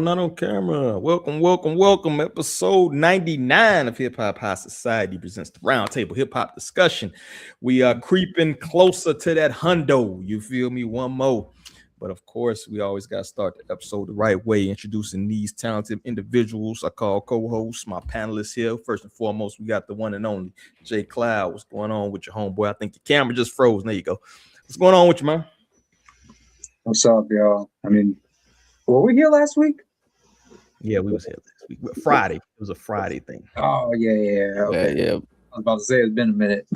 I'm not on camera. Welcome. Episode 99 of Hip Hop High Society presents the Roundtable Hip Hop Discussion. We are creeping closer to that hundo. You feel me? One more. But of course, we always got to start the episode the right way, introducing these talented individuals I call co-hosts, my panelists here. First and foremost, we got the one and only Jay Cloud. What's going on with your homeboy? I think your camera just froze. There you go. What's going on with you, man? What's up, y'all? Were we here last week? Yeah, we was here last week. Friday. It was a Friday thing. Oh, yeah. Okay. Yeah. I was about to say it's been a minute.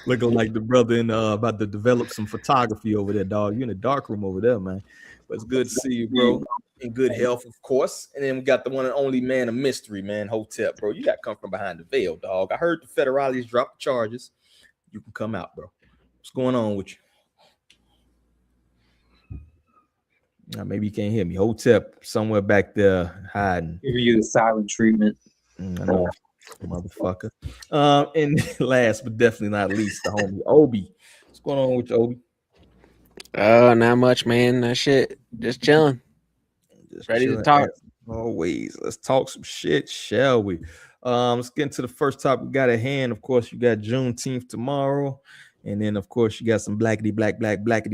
Looking like the brother in about to develop some photography over there, dog. You in the dark room over there, man. But it's good to see you, bro. In good health, of course. And then we got the one and only man of mystery, man, Hotep, bro. You got to come from behind the veil, dog. I heard the federales dropped the charges. You can come out, bro. What's going on with you? Maybe you can't hear me. Hotep somewhere back there hiding. Giving you the silent treatment. I know, motherfucker. And last but definitely not least, the homie Obi. What's going on with you, Obi? Not much, man. That shit. Just chilling. Just ready chilling to talk. Always. Let's talk some shit, shall we? Let's get into the first topic we got at hand. Of course, you got Juneteenth tomorrow. And then, of course, you got some blackity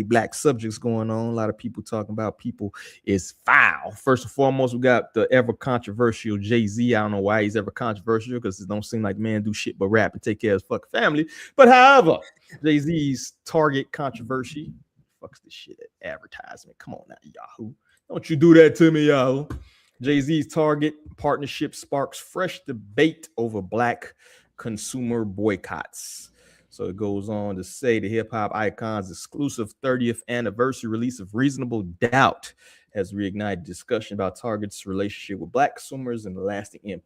black subjects going on. A lot of people talking about people is foul. First and foremost, we got the ever controversial Jay-Z. I don't know why he's ever controversial, because it don't seem like man do shit but rap and take care of his fucking family. But however, Jay-Z's Target controversy. Fucks this shit at advertisement. Come on now, Yahoo. Don't you do that to me, Yahoo. Jay-Z's Target partnership sparks fresh debate over black consumer boycotts. So it goes on to say the hip-hop icon's exclusive 30th anniversary release of Reasonable Doubt has reignited discussion about Target's relationship with black consumers and the lasting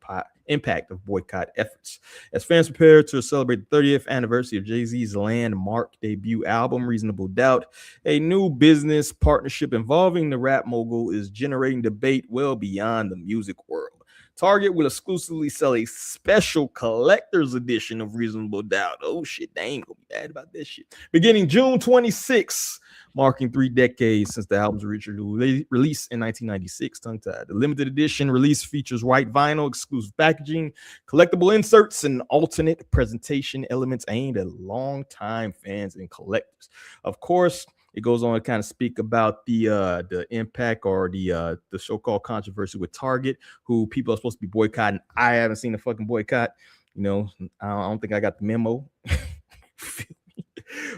impact of boycott efforts. As fans prepare to celebrate the 30th anniversary of Jay-Z's landmark debut album, Reasonable Doubt, a new business partnership involving the rap mogul is generating debate well beyond the music world. Target will exclusively sell a special collector's edition of Reasonable Doubt. Oh, shit, they ain't gonna be mad about this shit. Beginning June 26, marking 3 decades since the album's original release in 1996, tongue-tied. The limited edition release features white vinyl, exclusive packaging, collectible inserts, and alternate presentation elements aimed at longtime fans and collectors. Of course, it goes on to kind of speak about the impact or the so-called controversy with Target, who people are supposed to be boycotting. I haven't seen a fucking boycott. You know, I don't think I got the memo.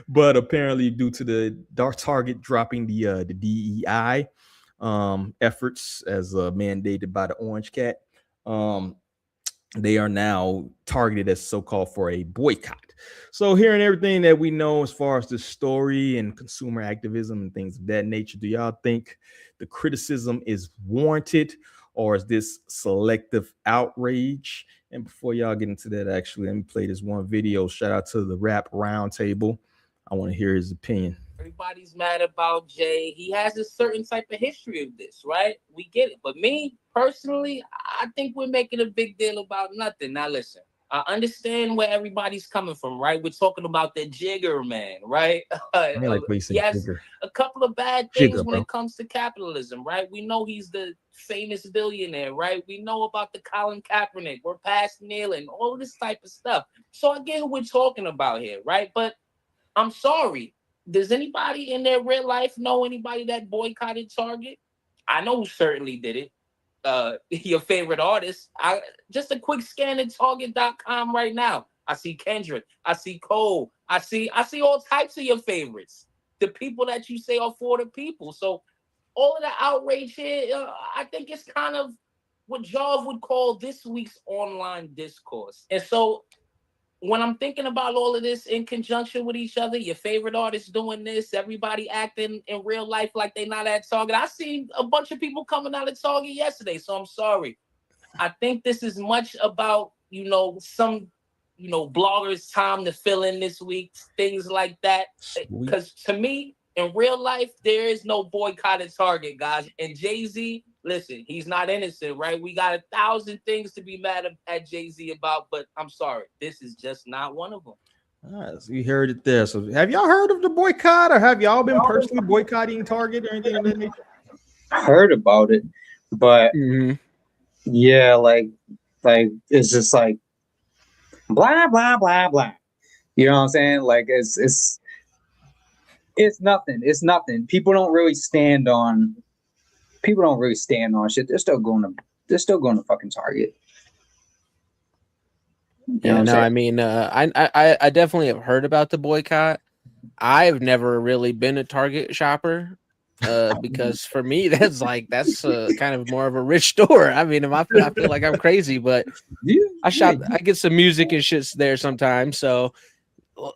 But apparently, due to the Target dropping the DEI efforts as mandated by the Orange Cat, they are now targeted as so-called for a boycott. So hearing everything that we know as far as the story and consumer activism and things of that nature, do y'all think the criticism is warranted, or is this selective outrage? And before y'all get into that, actually, let me play this one video. Shout out to the Rap Roundtable. I want to hear his opinion. Everybody's mad about Jay. He has a certain type of history of this, right? We get it. But me, personally, I think we're making a big deal about nothing. Now, listen, I understand where everybody's coming from, right? We're talking about the Jigger man, right? I like what you say, yes, Jigger. A couple of bad things Jigger, when it comes to capitalism, right? We know he's the famous billionaire, right? We know about the Colin Kaepernick. We're past kneeling, all of this type of stuff. So I get who we're talking about here, right? But I'm sorry. Does anybody in their real life know anybody that boycotted Target? I know who certainly did it. Your favorite artist. Just a quick scan at Target.com right now. I see Kendrick. I see Cole. I see all types of your favorites. The people that you say are for the people. So all of the outrage here, I think it's kind of what Jaws would call this week's online discourse. And so when I'm thinking about all of this in conjunction with each other, your favorite artists doing this, everybody acting in real life like they're not at Target. I seen a bunch of people coming out of Target yesterday, so I'm sorry. I think this is much about, some, bloggers' time to fill in this week, things like that. Because to me, in real life, there is no boycott at Target, guys. And Jay-Z, listen, he's not innocent, right? We got 1,000 things to be mad at Jay-Z about, but I'm sorry, this is just not one of them. All right, so you heard it there. So have y'all heard of the boycott, or have y'all been personally boycotting Target or anything of that nature? Heard about it, but yeah, like it's just like blah blah blah blah. You know what I'm saying? Like it's nothing. It's nothing. People don't really stand on shit. They're still going to fucking Target. You know what Yeah, I'm no, saying? I mean, I definitely have heard about the boycott. I've never really been a Target shopper, because for me, that's kind of more of a rich store. I mean, I feel like I'm crazy, but I get some music and shits there sometimes. So,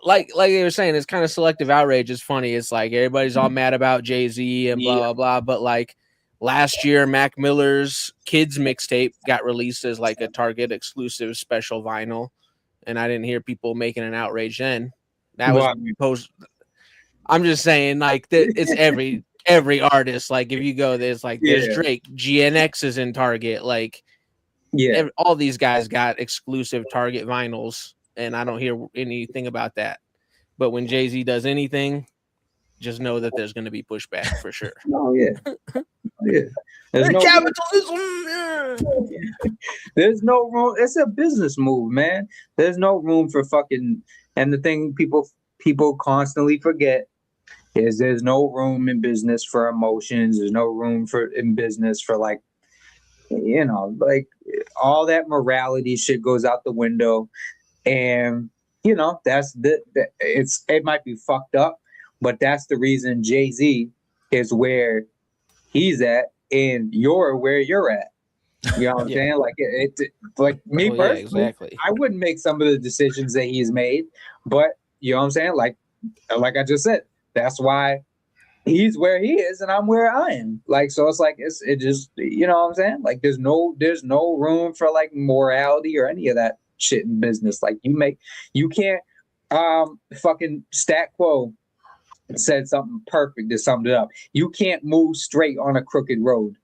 like they were saying, it's kind of selective outrage. It's funny. It's like everybody's all mad about Jay-Z and blah blah blah, but like last year, Mac Miller's Kids mixtape got released as like a Target exclusive special vinyl, and I didn't hear people making an outrage then. That was post. I'm just saying, like it's every artist. Like if you go, there's Drake, GNX is in Target. Like all these guys got exclusive Target vinyls, and I don't hear anything about that. But when Jay-Z does anything, just know that there's going to be pushback for sure. Oh yeah, There's no capitalism. There's no room. It's a business move, man. There's no room for fucking. And the thing people constantly forget is there's no room in business for emotions. There's no room in business for like all that morality shit goes out the window. And that's it might be fucked up, but that's the reason Jay-Z is where he's at and you're where you're at. You know what I'm saying? Like like me personally, exactly. I wouldn't make some of the decisions that he's made, but you know what I'm saying? Like I just said, that's why he's where he is and I'm where I am. Like, so it's like it just, you know what I'm saying? Like there's no room for like morality or any of that shit in business. Like you can't fucking Stat Quo said something perfect that summed it up. You can't move straight on a crooked road.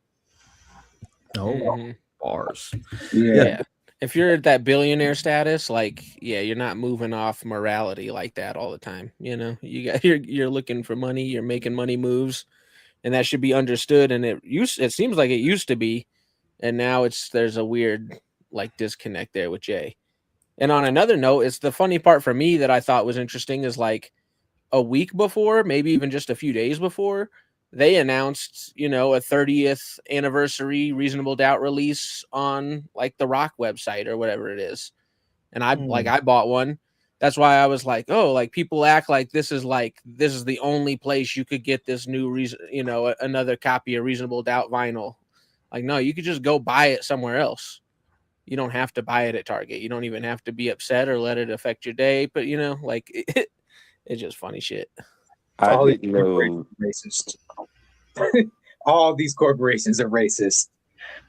Oh, bars. Yeah. If you're at that billionaire status, like, you're not moving off morality like that all the time. You're looking for money, you're making money moves, and that should be understood. And it seems like it used to be, and now there's a weird like disconnect there with Jay. And on another note, it's the funny part for me that I thought was interesting is like a week before, maybe even just a few days before, they announced, a 30th anniversary Reasonable Doubt release on like the Rock website or whatever it is. And I bought one. That's why I was like, oh, like people act like this is the only place you could get this new another copy of Reasonable Doubt vinyl. Like, no, you could just go buy it somewhere else. You don't have to buy it at Target. You don't even have to be upset or let it affect your day. But it's just funny shit. All these corporations are racist. All these corporations are racist.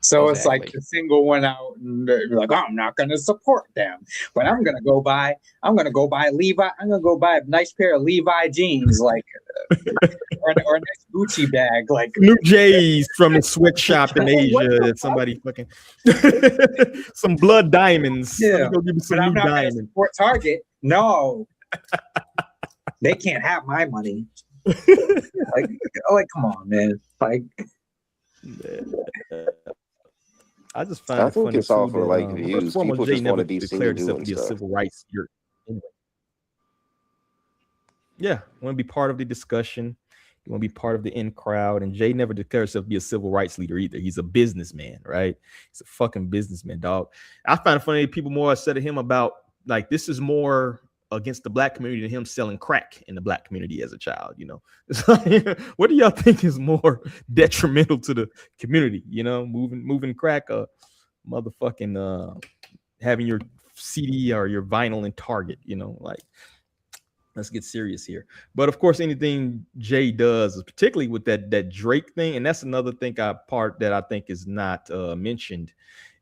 So It's like the single one out and they're like, oh, I'm not going to support them, but I'm going to go buy Levi. I'm going to go buy a nice pair of Levi jeans, like, or a nice Gucci bag, like new J's from a sweatshop in Asia that somebody fucking some blood diamonds. Yeah, go give me some but I'm new not diamonds. going to support Target. No, they can't have my money. like, come on, man. Like, I just find it funny. It's all for like views. People just want to be seen doing himself to be a civil rights leader. Yeah, want to be part of the discussion. You want to be part of the in crowd. And Jay never declared himself to be a civil rights leader either. He's a businessman, right? He's a fucking businessman, dog. I find it funny people more said to him about like this is more against the black community than him selling crack in the black community as a child. It's like, what do y'all think is more detrimental to the community? Moving crack, motherfucking having your CD or your vinyl in Target. Like, let's get serious here. But of course, anything Jay does, particularly with that Drake thing, and that's another thing part that I think is not mentioned,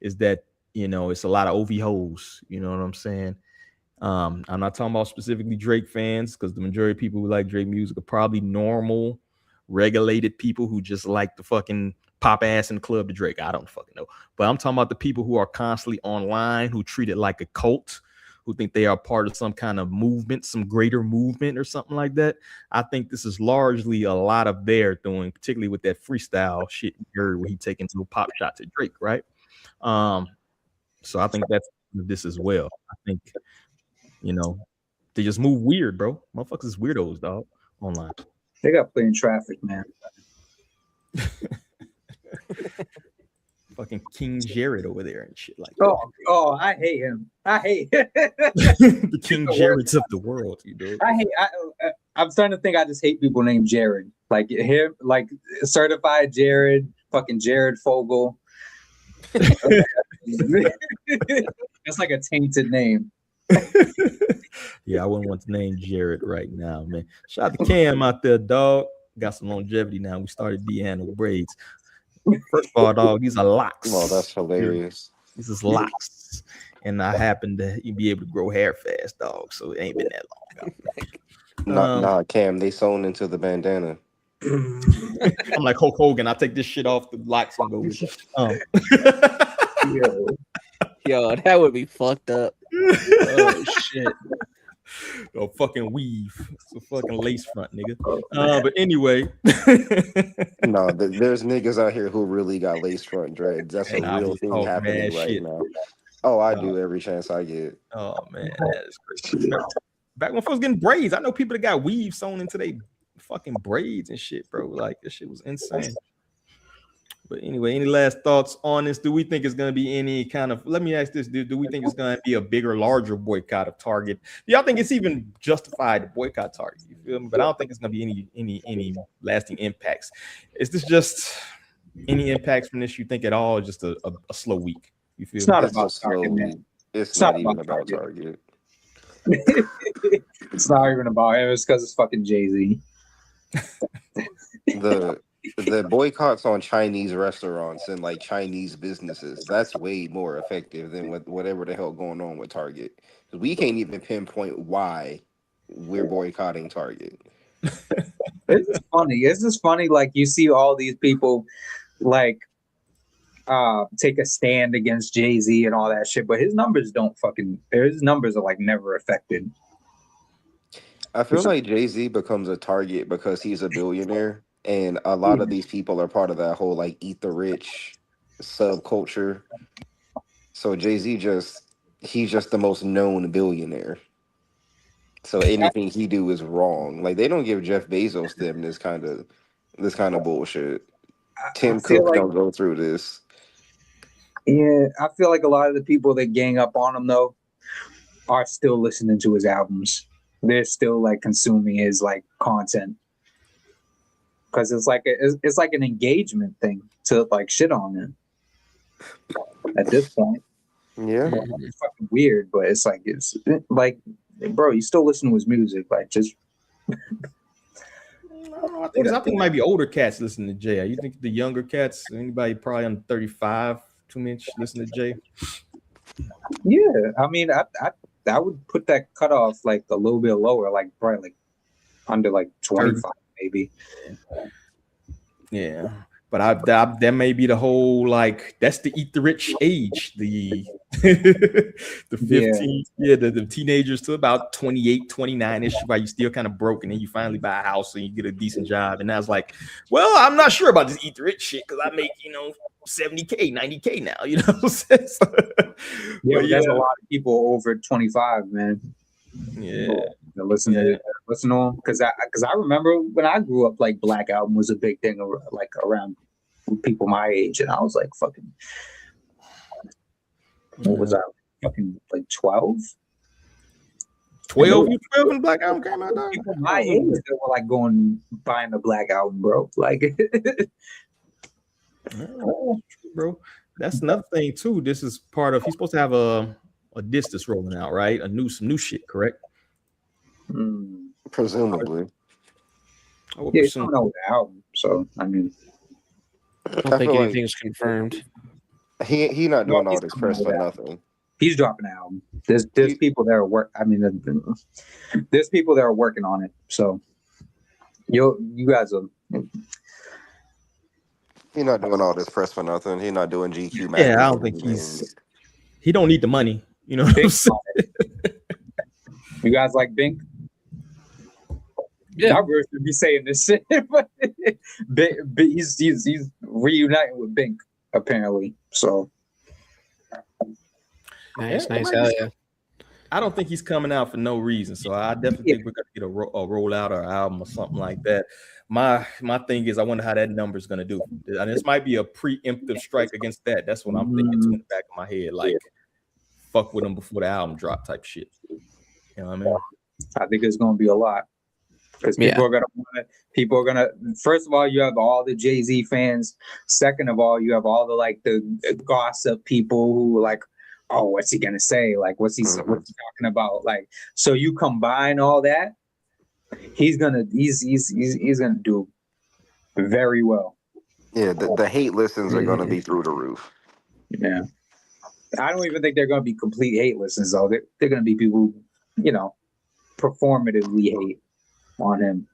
is that it's a lot of OV hoes. You know what I'm saying? I'm not talking about specifically Drake fans, because the majority of people who like Drake music are probably normal, regulated people who just like the fucking pop ass in the club to Drake. I don't fucking know. But I'm talking about the people who are constantly online, who treat it like a cult, who think they are part of some kind of movement, some greater movement or something like that. I think this is largely a lot of their doing, particularly with that freestyle shit you heard where he taking little pop shots at Drake, right? So I think that's this as well. I think, you know, they just move weird, bro. Motherfuckers is weirdos, dog, online. They got plenty of traffic, man. Fucking King Jared over there and shit like that. Oh, I hate him. I hate the King Jareds of the world, you know. I'm starting to think I just hate people named Jared. Like him, like certified Jared, fucking Jared Fogle. That's like a tainted name. Yeah, I wouldn't want to name Jared right now, man. Shout out to Cam out there, dog. Got some longevity now. We started D-handle braids. First of all, dog, these are locks. Oh, that's hilarious. This is locks. And I happen to be able to grow hair fast, dog. So it ain't been that long. Nah, Cam, they sewn into the bandana. I'm like Hulk Hogan. I take this shit off the locks and go with it. Yo, that would be fucked up. Oh shit. Oh, fucking weave. It's a fucking lace front, nigga. But anyway. No, there's niggas out here who really got lace front dreads. That's a real thing happening right now. Oh, I do every chance I get. Oh man, that is crazy. Back when folks getting braids, I know people that got weave sewn into their fucking braids and shit, bro. Like this shit was insane. But anyway, any last thoughts on this? Do we think it's going to be any kind of, let me ask this, do we think it's going to be a bigger, larger boycott of Target? Do y'all think it's even justified to boycott Target? You feel me? But I don't think it's going to be any lasting impacts. Is this just any impacts from this you think at all, or just a slow week? You feel it's not it's about Target, man. It's not even about Target. It's not even about him. It's because it's fucking Jay-Z. The boycotts on Chinese restaurants and like Chinese businesses, that's way more effective than whatever the hell going on with Target. We can't even pinpoint why we're boycotting Target. It's just funny. It's just funny. Like you see all these people like take a stand against Jay-Z and all that shit, but his numbers are like never affected. I feel like Jay-Z becomes a target because he's a billionaire. And a lot of these people are part of that whole like eat the rich subculture. So Jay-Z he's just the most known billionaire. So anything he do is wrong. Like they don't give Jeff Bezos them this kind of bullshit. Tim Cook don't go through this. Yeah, I feel like a lot of the people that gang up on him though are still listening to his albums. They're still like consuming his like content. Because it's like an engagement thing to like shit on him at this point. Yeah, it's fucking weird, but it's like bro, you still listen to his music, like just. I think it might be older cats listening to Jay. You think the younger cats, anybody probably under 35, too much listen to Jay? Yeah, I mean, I would put that cutoff like a little bit lower, like probably like under like 25. Maybe. Yeah, but that may be the whole like that's the eat the rich age, the 15, the teenagers to about 28, 29ish, while you still kind of broke, and then you finally buy a house and you get a decent job, and that's like, well, I'm not sure about this eat the rich shit because I make $70K, $90K now, you know what I'm saying? There's a lot of people over 25, man. Yeah. Listen to them because I remember when I grew up, like Black Album was a big thing like around people my age, and I was like fucking what was I fucking like 12 when the Black Album came out, dog? People my age that were like buying the Black Album, bro. Like bro, that's another thing too. This is part of he's supposed to have a disc that's rolling out, right? Some new shit, correct? Presumably. Yeah, he's coming out with the album, so I mean, I don't think anything's confirmed. He not doing all this press for nothing. He's dropping an album. There's people that are there's people that are working on it. So you guys are. He's not doing all this press for nothing. He's not doing GQ. Yeah, I don't think he don't need the money. You know what I'm saying? You guys like Bink? Yeah. Not really to be saying this shit, but he's reuniting with Bink apparently. So Nice. Hell yeah. I don't think he's coming out for no reason. So I definitely think we're gonna get a rollout or album or something like that. My thing is, I wonder how that number is gonna do. And this might be a preemptive strike against that. That's what I'm thinking too in the back of my head. Like, fuck with him before the album drop type shit. You know what I mean? I think it's gonna be a lot. Because people are gonna. First of all, you have all the Jay-Z fans. Second of all, you have all the gossip people who like, oh, what's he gonna say? Like, what's he talking about? Like, so you combine all that, he's gonna do very well. Yeah, the hate listens are gonna be through the roof. Yeah, I don't even think they're gonna be complete hate listens though. They're gonna be people who, performatively hate on him.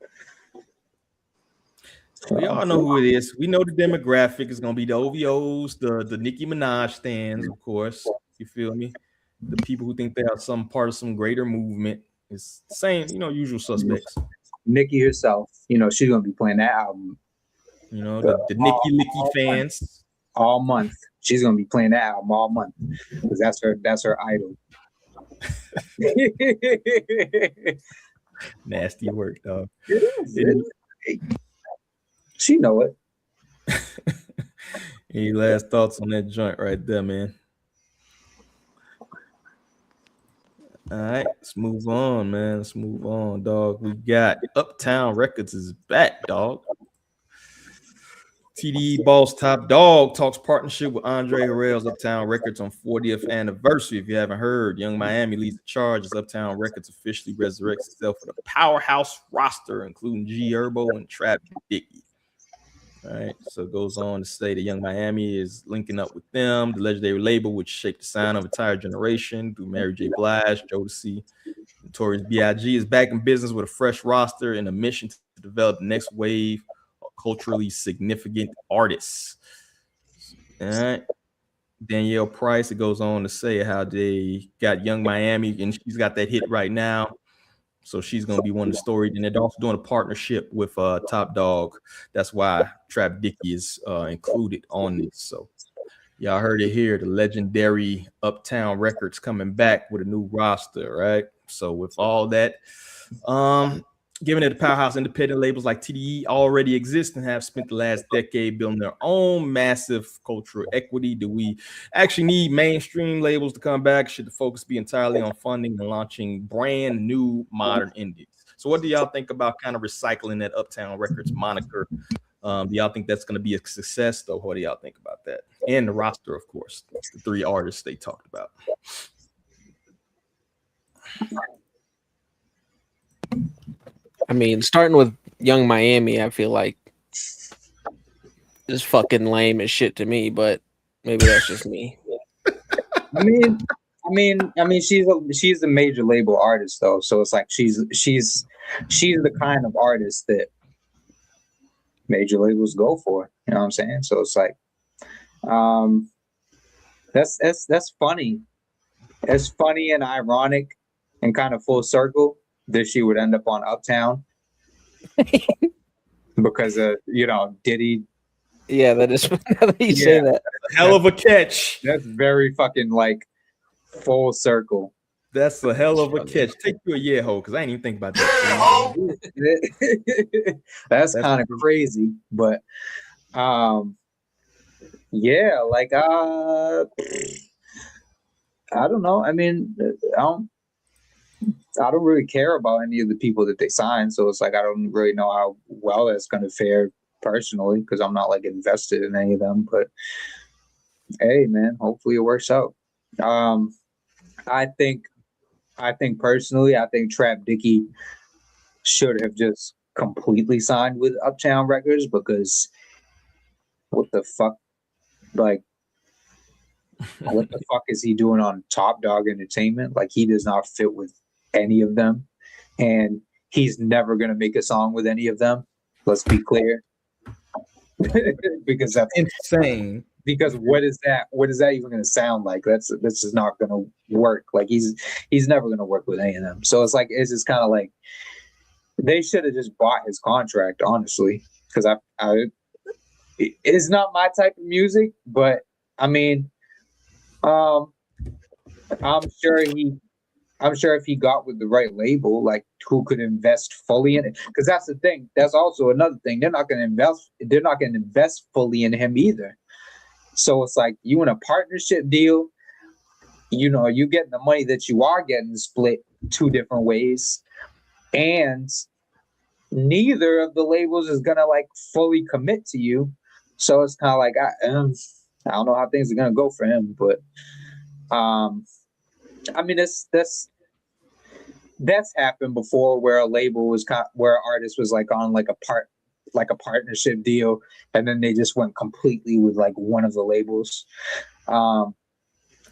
We all know who it is. We know the demographic is gonna be the OVOs, the Nicki Minaj stands, of course. You feel me? The people who think they are some part of some greater movement. It's the same, usual suspects. Nicki herself, she's gonna be playing that album. The Nicki Licky fans all month. She's gonna be playing that album all month because that's her idol. Nasty work, dog. She know it. Any last thoughts on that joint right there, man? All right, let's move on, man. Let's move on, dog. We got Uptown Records is back, dog. TDE boss Top Dawg talks partnership with Andre Harrell's Uptown Records on 40th anniversary. If you haven't heard, Young Miami leads the charge as Uptown Records officially resurrects itself with a powerhouse roster, including G Herbo and Trap Dickie. All right, so it goes on to say that Young Miami is linking up with them, the legendary label which shaped the sound of an entire generation through Mary J. Blige, Jodeci. Notorious B.I.G. is back in business with a fresh roster and a mission to develop the next wave of culturally significant artists. All right. Danielle Price, it goes on to say how they got Young Miami, and she's got that hit right now. So she's going to be one of the stories. And they're also doing a partnership with Top Dawg. That's why Trap Dickie is included on this. So y'all heard it here. The legendary Uptown Records coming back with a new roster, right? So with all that, given that the powerhouse independent labels like TDE already exist and have spent the last decade building their own massive cultural equity, do we actually need mainstream labels to come back? Should the focus be entirely on funding and launching brand new modern indies? So what do y'all think about kind of recycling that Uptown Records moniker? Do y'all think that's going to be a success, though? What do y'all think about that? And the roster, of course, the three artists they talked about. I mean, starting with Young Miami, I feel like is fucking lame as shit to me, but maybe that's just me. I mean, she's a major label artist though, so it's like she's the kind of artist that major labels go for. You know what I'm saying? So it's like, that's funny. It's funny and ironic and kind of full circle that she would end up on Uptown because of Diddy. Yeah, that is. Now that you say that, Hell of a catch. That's very fucking like full circle. That's a hell of a catch. Take you a year, ho, because I ain't even think about that. That's kind of crazy, but yeah, like I don't know. I mean, I don't really care about any of the people that they sign, so it's like I don't really know how well that's going to fare personally because I'm not like invested in any of them. But hey, man, hopefully it works out. I think personally, I think Trap Dickie should have just completely signed with Uptown Records because what the fuck, like, what the fuck is he doing on Top Dawg Entertainment? Like, he does not fit with any of them, and he's never gonna make a song with any of them. Let's be clear, because that's insane. Because what is that? What is that even going to sound like? That's just not going to work. Like he's he's never gonna work with any of them. So it's just kind of like they should have just bought his contract, honestly, because it's not my type of music, but I mean, I'm sure if he got with the right label, like who could invest fully in it, because that's the thing. That's also another thing. They're not going to invest fully in him either. So it's like you in a partnership deal. You know, you getting the money that you are getting split two different ways, and neither of the labels is gonna like fully commit to you. So it's kind of like I don't know how things are gonna go for him, but I mean that's happened before where a label was where an artist was like on like a partnership deal, and then they just went completely with like one of the labels. I'm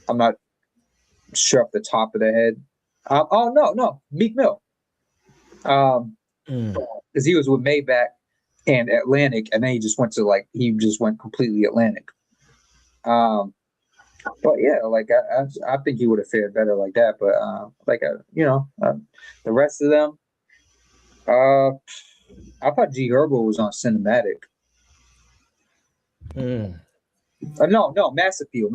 not sure off the top of the head. Oh no, Meek Mill. Because he was with Maybach and Atlantic, and then he just went completely Atlantic. But yeah, like I think he would have fared better like that. But the rest of them, I thought G Herbo was on Cinematic. No, Mass Appeal.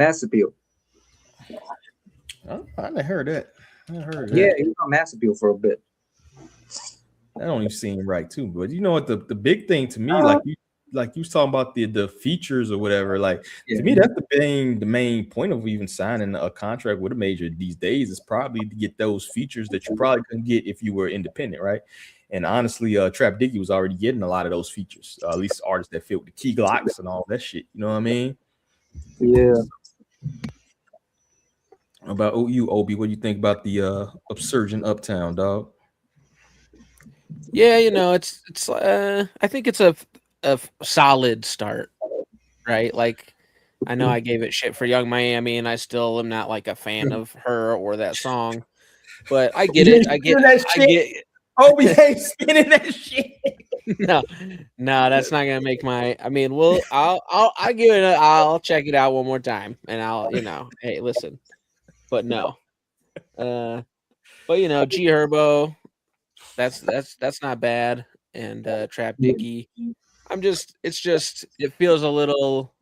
I never heard that. Yeah, he was on Mass Appeal for a bit. That don't even seem right too. But you know what? The big thing to me, like you was talking about the features or whatever. Like to me, that's the main point of even signing a contract with a major these days is probably to get those features that you probably couldn't get if you were independent, right? And honestly, Trap Diggy was already getting a lot of those features. At least artists that fit with the key glocks and all that shit. You know what I mean? Yeah. About you, Obi, what do you think about the Upsurgent Uptown, dog? Yeah, you know, it's I think it's a solid start, right? Like I know I gave it shit for Young Miami, and I still am not like a fan of her or that song, but I get it. I get Obi ain't spinning that shit. no, that's not gonna make my. I mean, I'll give it. I'll check it out one more time, and I'll, hey, listen, but no, but G Herbo, that's not bad, and Trap Diggy. It feels a little,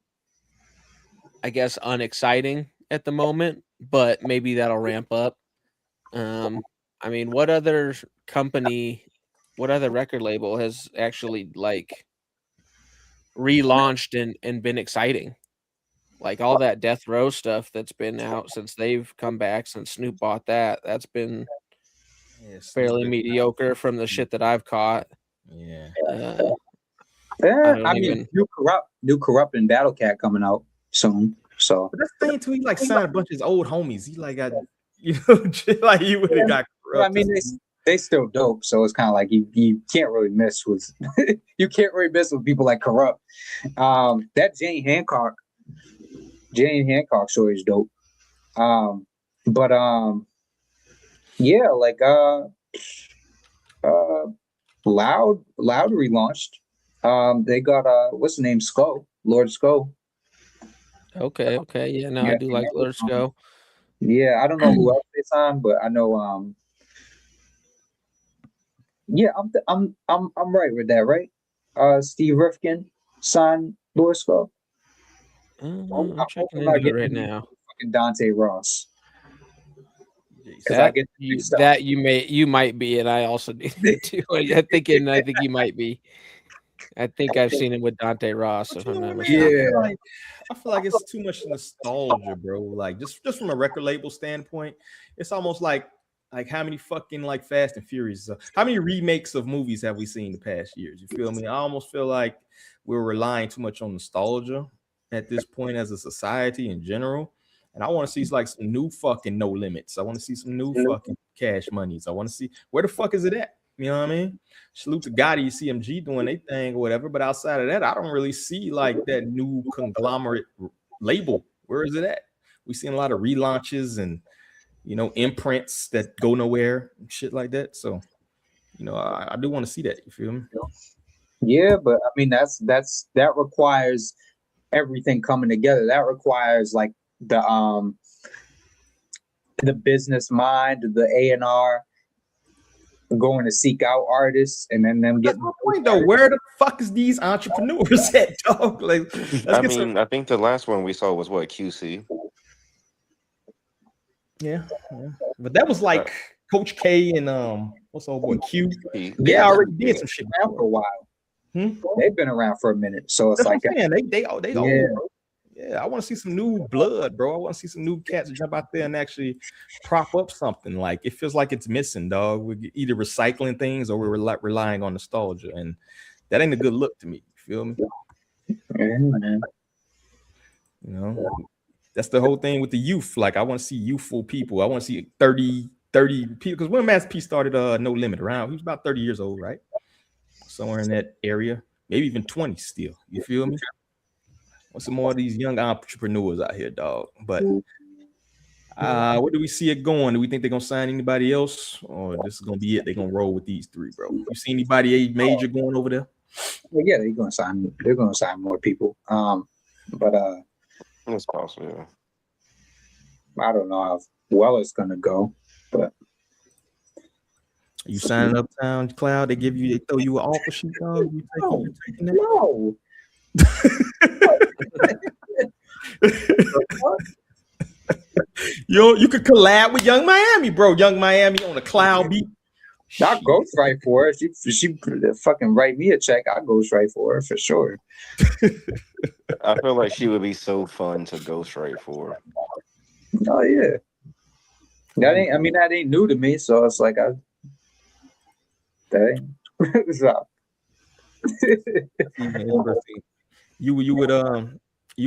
I guess, unexciting at the moment, but maybe that'll ramp up. I mean, what other record label has actually like relaunched and been exciting? Like all that Death Row stuff that's been out since they've come back, since Snoop bought that's been fairly mediocre from the shit that I've caught. Yeah. I mean, new corrupt and Battle Cat coming out soon. So but that's the thing too. He like signed a bunch of his old homies. He like got like he would have got corrupt. I mean, they still dope. So it's kind of like you can't really mess with people like Corrupt. That Jane Hancock story is dope. Yeah, like Loud relaunched. They got what's the name? Lord Skull. Okay. Yeah, no, I do like Lord Skull. Yeah, I don't know who else they signed, but I know yeah, I'm right with that, right? Steve Rifkin signed Lord Skull. I'm checking into it right now. Fucking Dante Ross. That you might be, and I also need to. I think you might be. I think I've seen him with Dante Ross. If I'm not mistaken. Yeah, I feel like it's too much nostalgia, bro. Like just from a record label standpoint, it's almost like how many fucking like Fast and Furious, how many remakes of movies have we seen the past years? You feel me? I almost feel like we're relying too much on nostalgia at this point as a society in general. And I want to see like some new fucking No Limits. I want to see some new fucking Cash Monies. I want to see where the fuck is it at? You know what I mean? Salute to Gotti, CMG doing their thing or whatever. But outside of that, I don't really see like that new conglomerate label. Where is it at? We've seen a lot of relaunches and imprints that go nowhere and shit like that. So, I do want to see that. You feel me? Yeah, but I mean that requires everything coming together. That requires like the the business mind, the A&R, going to seek out artists, and then them That's getting. my point, though. Where the fuck is these entrepreneurs at, dog? Like, I mean, I think the last one we saw was what, QC. Yeah. But that was like Coach K and what's old boy Q. They Yeah, already did some shit around for a while. They've been around for a minute, so it's That's like what I'm saying. They old, yeah. bro. Yeah, I want to see some new blood, bro. I want to see some new cats jump out there and actually prop up something. Like, it feels like it's missing, dog. We're either recycling things or we're relying on nostalgia, and that ain't a good look to me. You feel me? Yeah, man. You know, that's the whole thing with the youth. Like, I want to see youthful people. I want to see 30 people. Because when Master P started No Limit around, he was about 30 years old, right? Somewhere in that area, maybe even 20 still. You feel me? Want some more of these young entrepreneurs out here, dog. But where do we see it going? Do we think they're gonna sign anybody else, or this is gonna be it? They're gonna roll with these three, bro. You see anybody major going over there? Well, yeah, they're gonna sign more people. But It's possible. Yeah. I don't know how well it's gonna go. But you signing Uptown Cloud? They throw you an offer sheet, dog. You taking that? No. You could collab with Young Miami, bro. Young Miami on a cloud beat. I'll ghostwrite for her. She fucking write me a check. I'll ghostwrite for her for sure. I feel like she would be so fun to ghostwrite for. Oh yeah. That ain't new to me, so it's like so. You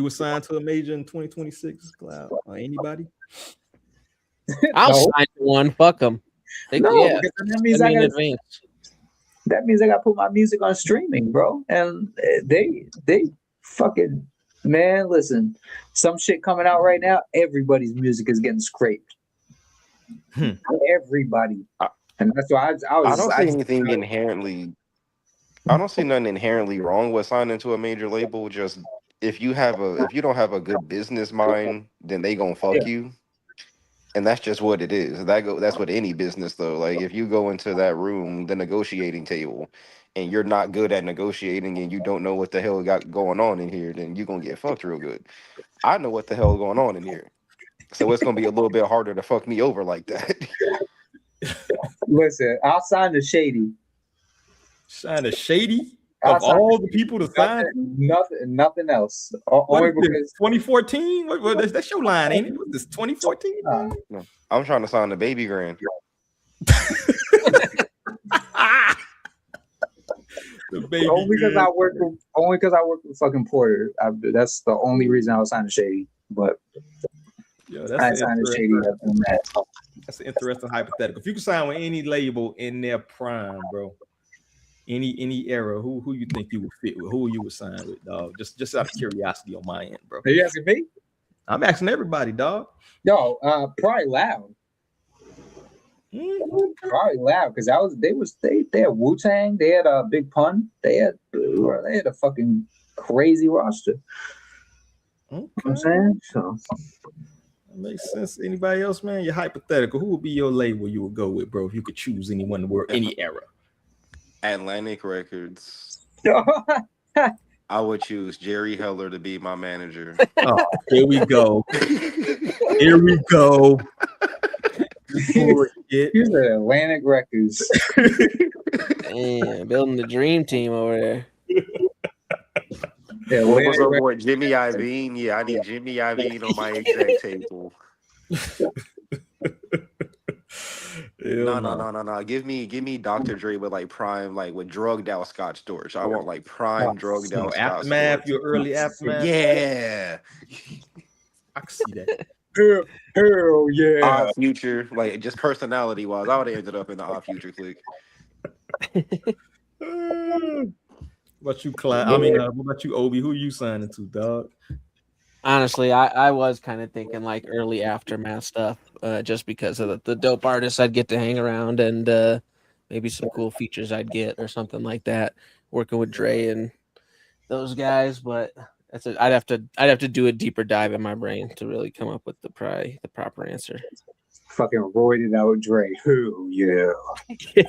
would sign to a major in 2026, Cloud? Anybody? I'll sign one. Fuck them. Because that means I got to put my music on streaming, bro. And they fucking, man, listen, some shit coming out right now, everybody's music is getting scraped. Everybody. And that's why I don't see nothing inherently wrong with signing to a major label. Just if you don't have a good business mind, then they gonna fuck you. And that's just what it is. That's what any business though. Like, if you go into that room, the negotiating table, and you're not good at negotiating and you don't know what the hell got going on in here, then you're gonna get fucked real good. I know what the hell is going on in here. So it's gonna be a little bit harder to fuck me over like that. Listen, I'll sign the Shady. Sign a Shady? Of all the people to sign? Nothing else. Only because 2014? That's your line, ain't it? What, this 2014? No, I'm trying to sign the Baby Grand. Only because I work with fucking Porter. That's the only reason I was signing Shady. But I signed the Shady up on that. That's an interesting hypothetical. If you could sign with any label in their prime, bro, any era, who you think you would fit with? Who you would sign with, dog? Just out of curiosity on my end, bro. Are you asking me? I'm asking everybody, dog. No, probably Loud. Probably Loud, because they had Wu-Tang, they had a Big Pun, they had a fucking crazy roster. Okay. You know what I'm saying? So that makes sense. Anybody else, man? You're hypothetical. Who would be your label you would go with, bro, if you could choose anyone in the world, any era? Atlantic Records. I would choose Jerry Heller to be my manager. Oh, here we go. Here we go. Here's the Atlantic Records. Damn, building the dream team over there. Yeah, what was our boy Jimmy Iovine? Yeah, I need Jimmy Iovine on my exec table. No. Give me Dr. Dre with like prime, like with drugged out Scott Storch. I want like prime drugged out Scott Aftermath, Storch. your early Aftermath. Yeah. I can see that. Hell yeah. Odd Future, like just personality wise, I would have ended up in the Odd Future clique. What about you, Clyde? I mean, what about you, Obi? Who are you signing to, dog? Honestly, I was kind of thinking like early Aftermath stuff, just because of the dope artists I'd get to hang around and maybe some cool features I'd get or something like that, working with Dre and those guys. But I'd have to do a deeper dive in my brain to really come up with the proper answer. Fucking roided out Dre. Ooh, yeah.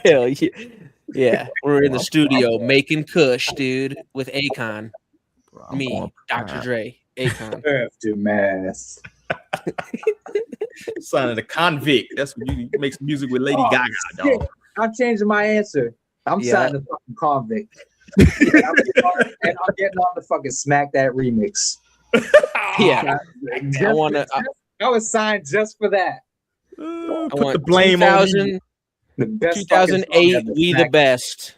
Hell yeah. Yeah, we're in the studio making Kush, dude, with Akon. Bro, I'm going Me, Dr. Dre, Akon. Aftermath. Son of the convict. That's what you make some music with Lady Oh, Gaga, shit. dog. I'm changing my answer. I'm Yeah. signing the fucking convict. And I'm getting on the fucking Smack That remix. Yeah, Just- want to. I was signed just for that. Put the blame on you. 2000, The best fucking song 2008, ever. we the Smack- best.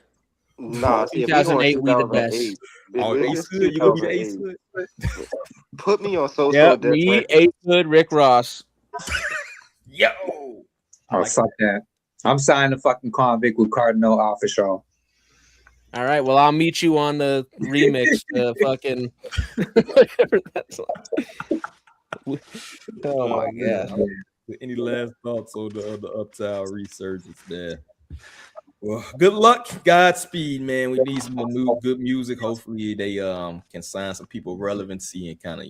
Nah, see, if we going 2008, we the best. 2008, Oh, if Ace it's Hood, you gonna be the 2008, Ace Hood? put me on so Yeah, death me, record. Ace Hood, Rick Ross. Yo. Oh, fuck that. I'm signing the fucking convict with Cardinal Alpha Shaw. All right, well, I'll meet you on the remix. Fucking whatever that's like. Oh my god. Any last thoughts on the Uptown resurgence, man? Well, good luck, Godspeed, man. We need some more good music. Hopefully, they can sign some people of relevancy and kind of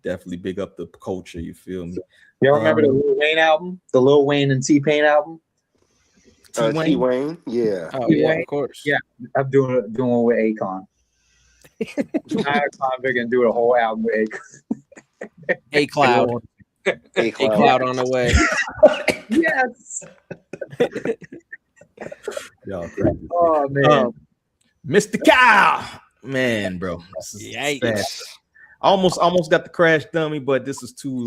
definitely big up the culture. You feel me? Y'all remember the Lil Wayne album? The Lil Wayne and T-Pain album? T-Wayne, yeah. Oh yeah, T-Wayne? of course. Yeah. I'm doing it with Akon. Sign a convict and do the whole album with Akon. A Cloud. A Cloud on the way. Yes. Y'all, Oh man. Mystikal, man, bro. This is Yikes. sad. Almost got the crash dummy, but this is too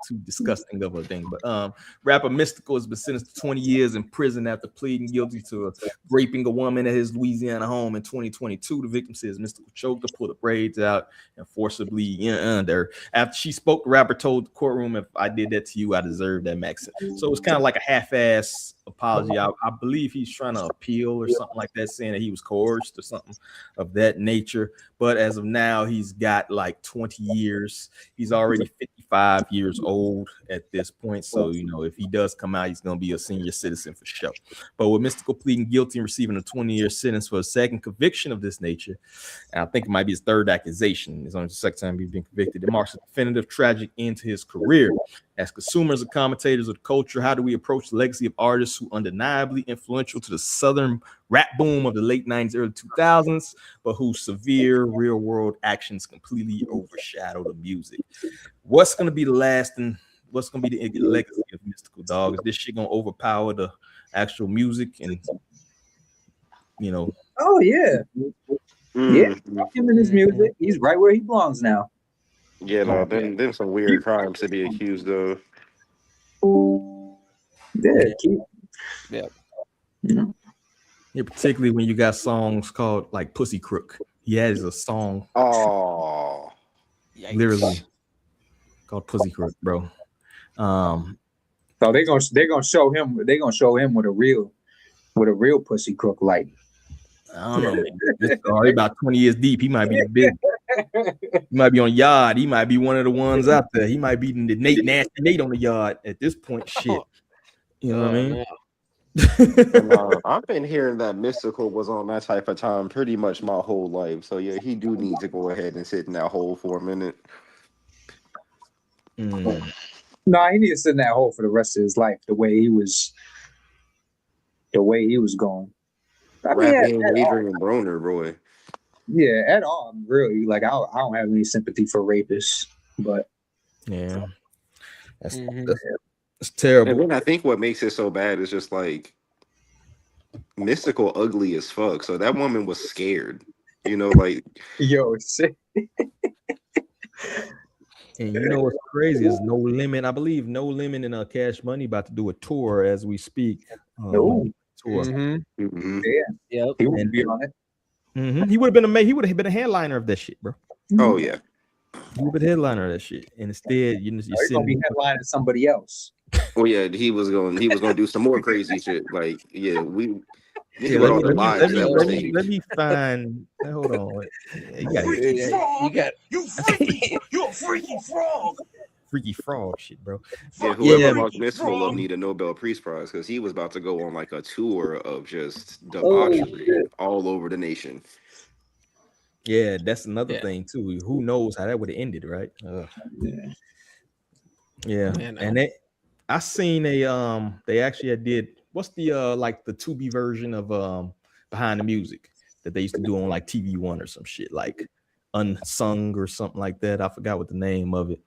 too disgusting of a thing. But rapper Mystikal has been sentenced to 20 years in prison after pleading guilty to raping a woman at his Louisiana home in 2022. The victim says Mystikal choked her, pulled the braids out, and forcibly under her. After she spoke, the rapper told the courtroom, "If I did that to you, I deserve that max." So it's kind of like a half-ass apology. I believe he's trying to appeal or something like that, saying that he was coerced or something of that nature. But as of now, he's got like 20 years. He's already 55 years old at this point. So, if he does come out, he's going to be a senior citizen for sure. But with Mystikal pleading guilty and receiving a 20-year sentence for a second conviction of this nature, and I think it might be his third accusation. It's only the second time he's been convicted. It marks a definitive tragic end to his career. As consumers and commentators of the culture, how do we approach the legacy of artists who undeniably influential to the Southern rap boom of the late 90s, early 2000s, but whose severe real-world actions completely overshadow the music? What's going to be the last and what's going to be the legacy of Mystikal, dog? Is this shit going to overpower the actual music and, Oh yeah. Yeah. Fuck him in his music. He's right where he belongs now. Yeah, no, then some weird crimes to be accused of. Yeah. Yeah, particularly when you got songs called like Pussy Crook. He has a song literally called Pussy Crook, bro. So they're gonna show him what a real pussy crook like. I don't know, man. It's already about 20 years deep. He might be the big. He might be on Yard. He might be one of the ones out there. He might be the nasty Nate on the Yard at this point. Shit, you know what I mean? And, I've been hearing that Mystikal was on that type of time pretty much my whole life. So yeah, he do need to go ahead and sit in that hole for a minute. Nah, he needs to sit in that hole for the rest of his life. The way he was going. I mean, Adrian Broner, boy. Yeah, at all. Really, like I don't have any sympathy for rapists, but yeah, that's terrible. And then I think what makes it so bad is just like Mystikal ugly as fuck. So that woman was scared, like yo, shit. And what's crazy is No Limit. I believe No Limit and Cash Money about to do a tour as we speak. Tour. Yeah, he would be on it. He would have been a headliner of that shit, bro. Oh yeah, he would have been a headliner of that shit. And instead, you're gonna be headlining somebody else. Well, yeah, he was going to do some more crazy shit. Like, yeah, let me find. Hold on. You're a freaky frog. Freaky frog shit, bro. Yeah, whoever lost Mystikal will need a Nobel Peace Prize because he was about to go on like a tour of just debauchery all over the nation. Yeah, that's another thing too. Who knows how that would have ended, right? Yeah, Man, and I seen they actually did what's the like the 2B version of Behind the Music that they used to do on like TV1 or some shit like Unsung or something like that. I forgot what the name of it,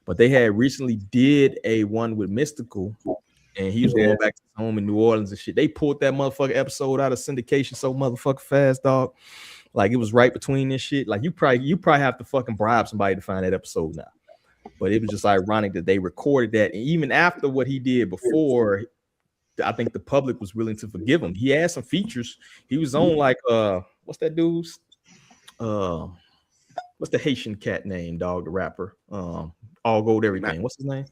but they had recently did a one with Mystical, and he was going back to his home in New Orleans and shit. They pulled that motherfucking episode out of syndication so motherfucking fast, dog. Like it was right between this shit. Like you probably have to fucking bribe somebody to find that episode now. But it was just ironic that they recorded that. And even after what he did before, I think the public was willing to forgive him. He had some features. He was on like what's that dude's what's the Haitian cat name, dog, the rapper? All Gold Everything. What's his name?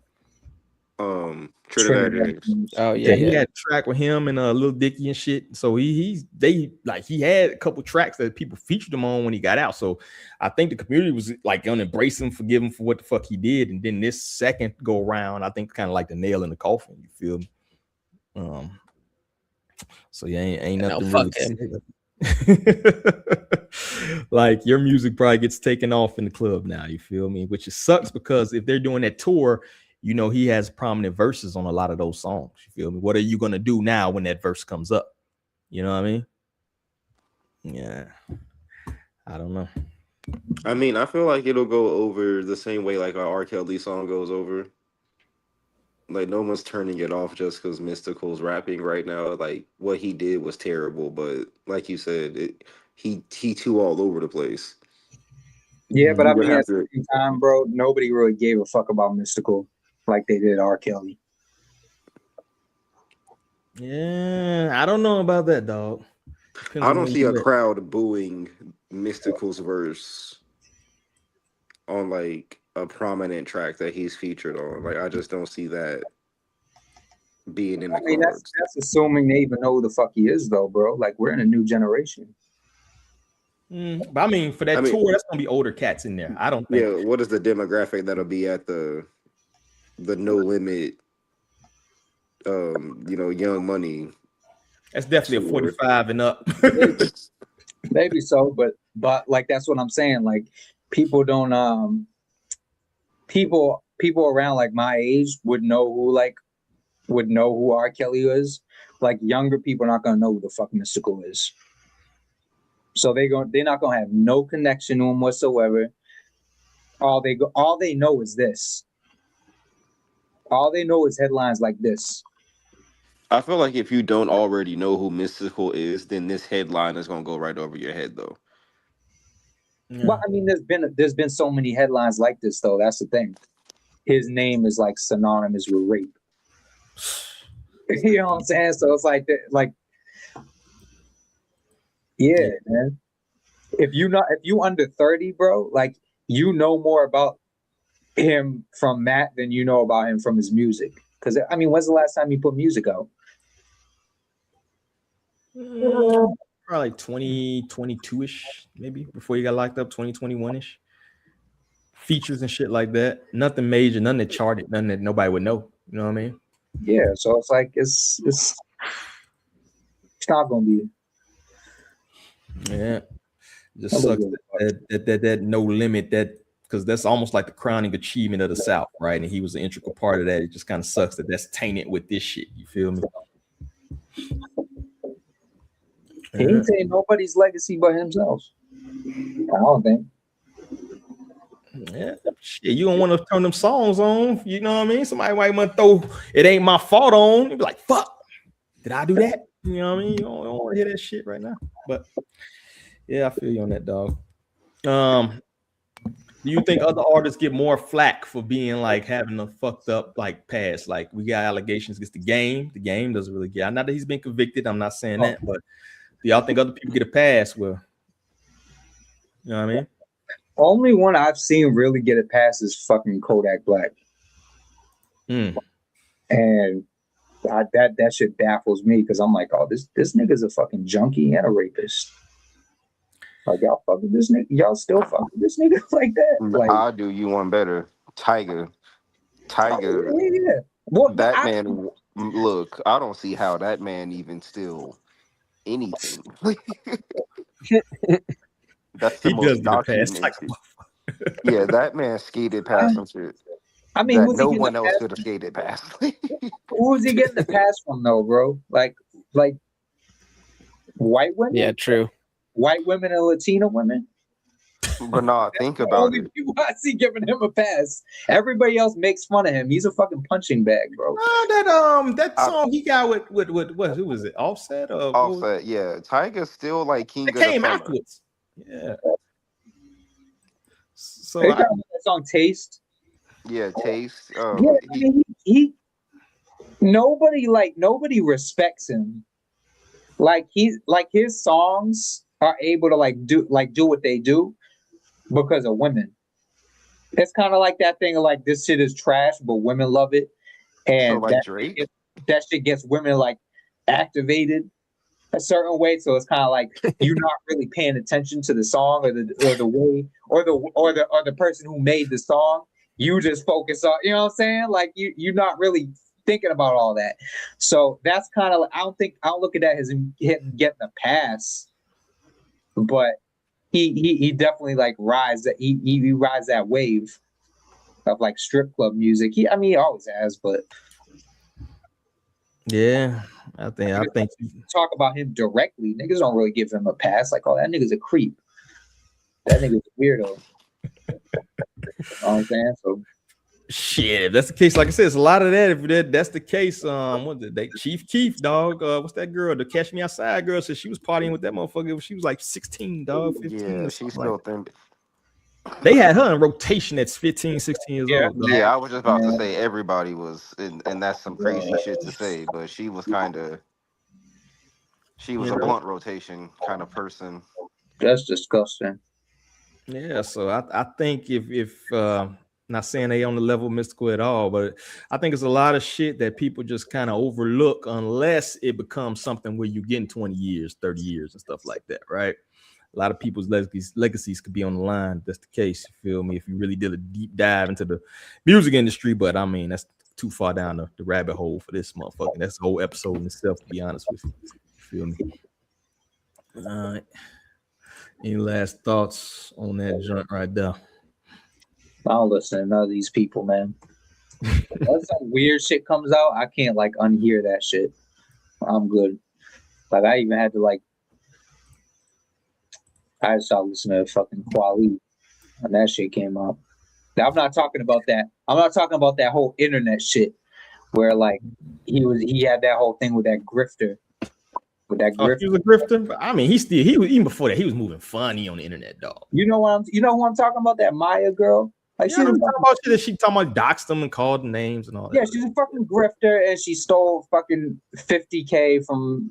Trinidad. oh yeah, He yeah. had a track with him and Lil Dicky and shit. So he had a couple tracks that people featured him on when he got out. So I think the community was like gonna embrace him, forgive him for what the fuck he did. And then this second go around, I think kind of like the nail in the coffin. You feel me? So yeah, ain't nothing really to say. Like your music probably gets taken off in the club now. You feel me? Which it sucks because if they're doing that tour, you know, he has prominent verses on a lot of those songs. You feel me? What are you going to do now when that verse comes up? You know what I mean? Yeah. I don't know. I mean, I feel like it'll go over the same way like our R. Kelly song goes over. Like, no one's turning it off just because Mystical's rapping right now. Like, what he did was terrible, but like you said, he too all over the place. Yeah, but I mean, at to... the same time, bro, nobody really gave a fuck about Mystikal like they did R. Kelly. Yeah, I don't know about that, dog. Depends I don't see a crowd booing Mystical's verse on like a prominent track that he's featured on. Like, I just don't see that being in the cards. That's assuming they even know who the fuck he is, though, bro. Like, we're in a new generation. But I mean, for that tour, that's gonna be older cats in there. I don't think. Yeah, what is the demographic that'll be at the No Limit? Young Money. That's definitely a 45 and up. Maybe so, but like that's what I'm saying. Like people don't people around like my age would know who R. Kelly is. Like younger people are not gonna know who the fuck Mystikal is. So they're not gonna have no connection to him whatsoever. All they know is this. All they know is headlines like this. I feel like if you don't already know who Mystikal is, then this headline is gonna go right over your head, though. Yeah. Well, I mean, there's been so many headlines like this, though. That's the thing. His name is like synonymous with rape. You know what I'm saying? So it's like yeah, man. If you under 30, bro, like you know more about him from Matt than you know about him from his music. Because I mean, when's the last time he put music out? Probably 2022-ish, maybe before he got locked up, 2021-ish. Features and shit like that. Nothing major, nothing that charted, nothing that nobody would know. You know what I mean? Yeah, so it's like it's not gonna be. Yeah, just sucks that No Limit, that because that's almost like the crowning achievement of the South, right? And he was an integral part of that. It just kind of sucks that that's tainted with this shit. You feel me? He ain't saying nobody's legacy but himself. I don't think. Yeah, shit, you don't want to turn them songs on. You know what I mean? Somebody might want to throw "It Ain't My Fault" on. You be like, "Fuck, did I do that?" You know what I mean? You don't want to hear that shit right now. But yeah, I feel you on that, dog. Do you think other artists get more flack for being like having a fucked up like past? Like we got allegations against the game. The game doesn't really get. Not that he's been convicted. I'm not saying that, but do y'all think other people get a pass? Well, you know what I mean? Only one I've seen really get a pass is fucking Kodak Black. And that shit baffles me because I'm like, oh, this nigga's a fucking junkie and a rapist. Like y'all fucking this nigga, y'all still fucking this nigga like that. Like, I'll do you one better. Tiger. Yeah. Well, that man. Look, I don't see how that man even still anything. That's the most documented. Yeah, that man skated past some shit. I mean, that who's he no getting the one else pass? could have skated past. Who's he getting the pass from though, bro? Like white women? Yeah, true. White women and Latina women? But nah, think The about only it. people I see giving him a pass. Everybody else makes fun of him. He's a fucking punching bag, bro. That I- song he got with what? Who was it? Offset or what was Offset, yeah. Tiger's still like king it? of the Came summer. afterwards. Yeah. So Are you talking about that song Taste? Yeah, Taste. Yeah, I mean, he nobody respects him. Like his songs are able to do what they do because of women. It's kind of like that thing of like this shit is trash, but women love it, so and like Drake. that shit gets women like activated a certain way. So it's kind of like you're not really paying attention to the song or the way or the person who made the song. You just focus on, you know what I'm saying? Like you're not really thinking about all that. So that's kind of like, I don't look at that as him getting a pass, but he definitely like rides that wave of like strip club music. He always has, but yeah, I think talk about him directly, niggas don't really give him a pass. Like, oh, that nigga's a creep. That nigga's a weirdo. You know what I'm saying? So shit. If that's the case, like I said, it's a lot of that. If that's the case, what's it? Chief Keef, dog. What's that girl? The Catch Me Outside girl said she was partying with that motherfucker when she was like 16, dog, 15. Yeah, or she's something still like thin. they had her in rotation at 15, 16 years old. Dog. Yeah, I was just about to say everybody was, and that's some crazy shit to say, but she was a blunt rotation kind of person. that's disgusting. Yeah, so I think if not saying they on the level of Mystical at all, but I think it's a lot of shit that people just kind of overlook unless it becomes something where you get in 20 years, 30 years and stuff like that, right? A lot of people's legacies could be on the line. If that's the case, you feel me? If you really did a deep dive into the music industry, but I mean that's too far down the rabbit hole for this motherfucker. That's the whole episode in itself, to be honest with you. You feel me? All right. Any last thoughts on that joint right there? I don't listen to none of these people, man. Once some weird shit comes out, I can't like unhear that shit. I'm good. Like I even had to I started listening to fucking Quali when that shit came out. Now, I'm not talking about that. I'm not talking about that whole internet shit where like he had that whole thing with that grifter. He was a grifter. I mean, he was even before that. He was moving funny on the internet, dog. You know who I'm talking about? That Maya girl. Like She talking about shit that she talking about doxed them and called them names and all that. Yeah, she's a fucking grifter, and she stole fucking $50K from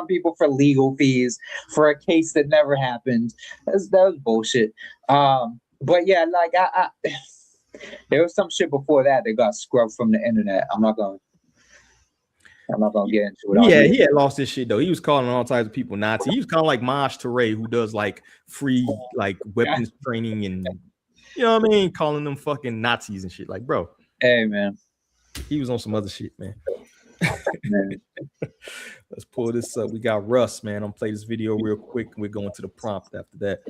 people for legal fees for a case that never happened. That was bullshit. But yeah, like I there was some shit before that got scrubbed from the internet. I'm not gonna get into it. Yeah, he had lost his shit though. He was calling all types of people Nazi. He was kind of like Maj Toure, who does like free like weapons training and you know what I mean, calling them fucking Nazis and shit. Like, bro, hey man, he was on some other shit, man. Let's pull this up. We got Russ, man. I'm gonna play this video real quick. And we're going to the prompt after that.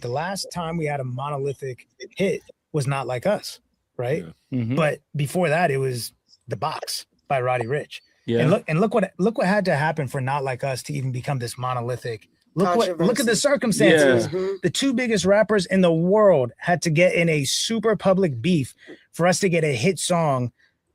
The last time we had a monolithic hit was Not Like Us, right? Yeah. Mm-hmm. But before that, it was The Box by Roddy Ricch. Yeah. And look what had to happen for Not Like Us to even become this monolithic. Look at the circumstances. Yeah. The two biggest rappers in the world had to get in a super public beef for us to get a hit song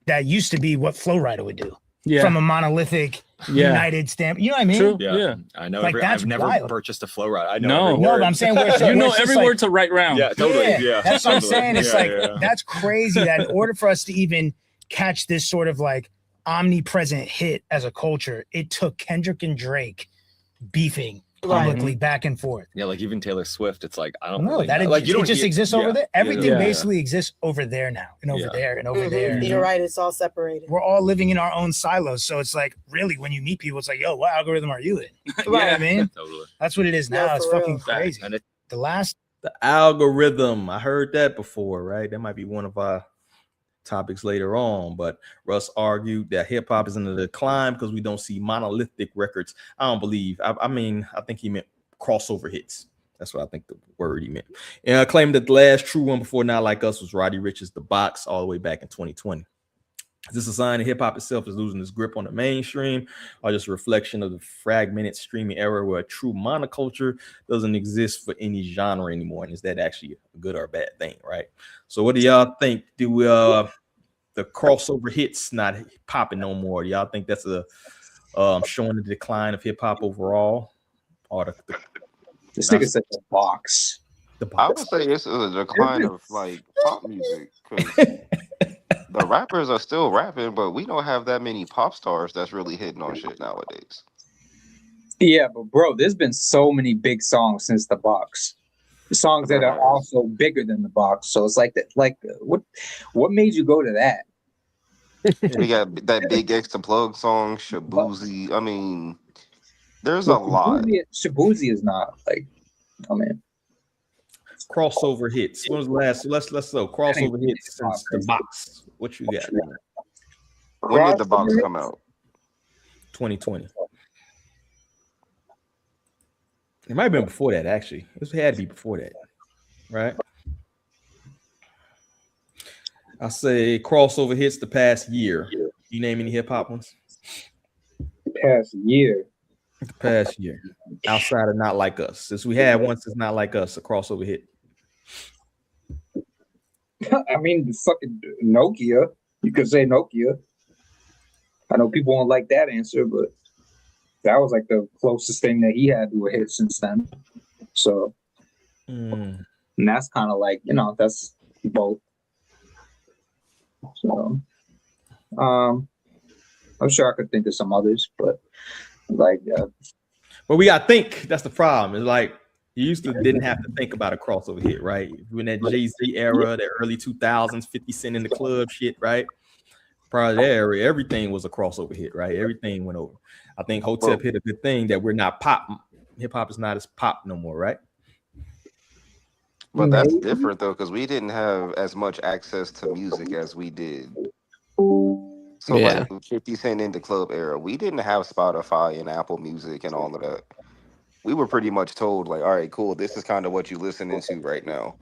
that used to be what Flow Rider would do. Yeah. From a monolithic united stamp. You know what I mean? True. Yeah. I know. Like, that's I've never wild. purchased a Flow Ride. I know. No. every No, word. but I'm saying where You know it's every like, word to right round. Yeah, totally. Yeah, that's what I'm saying. It's totally. that's crazy that in order for us to even catch this sort of like omnipresent hit as a culture, it took Kendrick and Drake beefing publicly back and forth. Yeah, like even Taylor Swift, it's like I don't No, really that know. Like, you it don't just hear- exists over there. Everything Yeah. basically exists over there now, and over there, and over there. You're right. It's all separated. We're all living in our own silos. So it's like, really, when you meet people, it's like, yo, what algorithm are you in? You know what I mean? Totally. That's what it is No, now. It's for fucking real. crazy. And The last The algorithm. I heard that before, right? That might be one of our topics later on. But Russ argued that hip hop is in a decline because we don't see monolithic records. I don't believe. I mean, I think he meant crossover hits. That's what I think the word he meant. And I claimed that the last true one before Not Like Us was Roddy Ricch's The Box all the way back in 2020. Is this a sign that hip-hop itself is losing its grip on the mainstream, or just a reflection of the fragmented streaming era where a true monoculture doesn't exist for any genre anymore? And is that actually a good or a bad thing, right? So what do y'all think? Do the crossover hits not popping no more? Do y'all think that's a showing the decline of hip-hop overall? Or this nigga said The Box. I would say it's a decline of like pop music, because the rappers are still rapping, but we don't have that many pop stars that's really hitting on shit nowadays. Yeah, but bro, there's been so many big songs since The Box. Songs that are also bigger than The Box. So it's like that. Like, what made you go to that? We got that Big X the Plug song, Shabuzi. I mean, there's a lot. Shabuzi is not like, I mean, crossover hits. When was the last? Let's go crossover hits since The Box. What you got? When did The Box come out? 2020. It might have been before that, actually. This had to be before that, right? I say crossover hits the past year. You name any hip hop ones? Past year. The past year. Outside of Not Like Us. Since we had one since Not Like Us, a crossover hit. I mean, the fucking Nokia. You could say Nokia. I know people won't like that answer, but that was like the closest thing that he had to a hit since then. So, and that's kind of like, that's both. So, I'm sure I could think of some others, but like, but we gotta think. That's the problem. It's like you used to didn't have to think about a crossover hit, right? In that Jay-Z era, the early 2000s, 50 Cent in the club shit, right? Prior to that era, everything was a crossover hit, right? Everything went over. I think Hotep hit a good thing that we're not pop. Hip hop is not as pop no more, right? But that's different though, because we didn't have as much access to music as we did. So like 50 Cent in the club era, we didn't have Spotify and Apple Music and all of that. We were pretty much told like, all right, cool, this is kind of what you're listening to right now.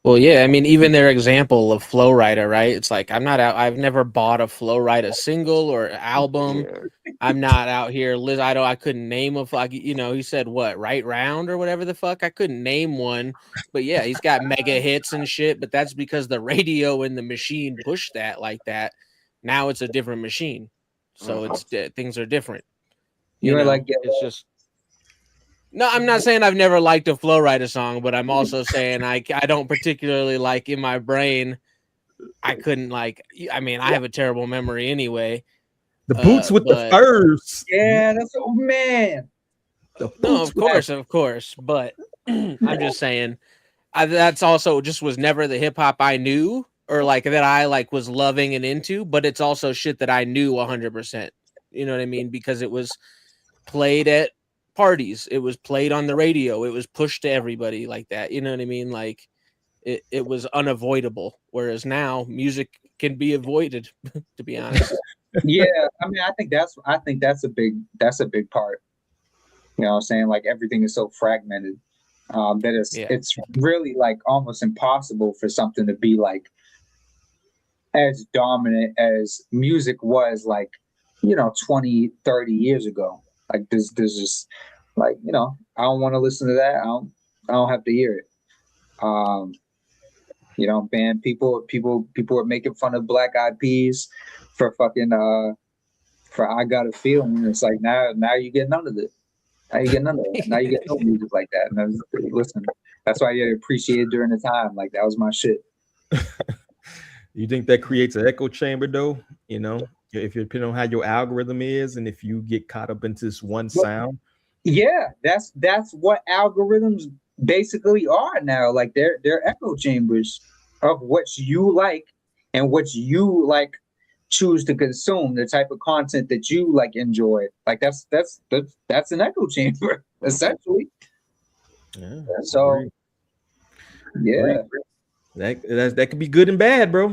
Well, yeah, I mean, even their example of Flow Rider, right? It's like I've never bought a Flow Rider single or album. Yeah. I'm not out here. I couldn't name he said what, Right Round or whatever the fuck. I couldn't name one, but yeah, he's got mega hits and shit. But that's because the radio and the machine pushed that like that. Now it's a different machine, so things are different. It's just. No, I'm not saying I've never liked a Flow Rider song, but I'm also saying I don't particularly like in my brain. I couldn't like. I mean, I have a terrible memory anyway. The boots with the furs. Yeah, that's man. No, of course. But I'm just saying that's also just was never the hip hop I knew or like that I like was loving and into. But it's also shit that I knew 100%. You know what I mean? Because it was played at parties, it was played on the radio, it was pushed to everybody like that. You know what I mean? Like it was unavoidable. Whereas now music can be avoided, to be honest. Yeah, I mean, I think that's a big part. You know what I'm saying? Like everything is so fragmented that it's really like almost impossible for something to be like as dominant as music was like, 20, 30 years ago. Like there's just like, I don't want to listen to that. I don't have to hear it. Man, people are making fun of Black Eyed Peas for fucking for I Got a Feeling. It's like now you get none of it. Now you get none of it. Now you get no music like that. And listen, that's why you appreciate it during the time. Like that was my shit. You think that creates an echo chamber though? If you depending on how your algorithm is, and if you get caught up into this one sound. Yeah, that's what algorithms basically are now. Like they're echo chambers of what you like and what you like choose to consume, the type of content that you like enjoy. Like that's an echo chamber, essentially. Yeah. So yeah. That could be good and bad, bro.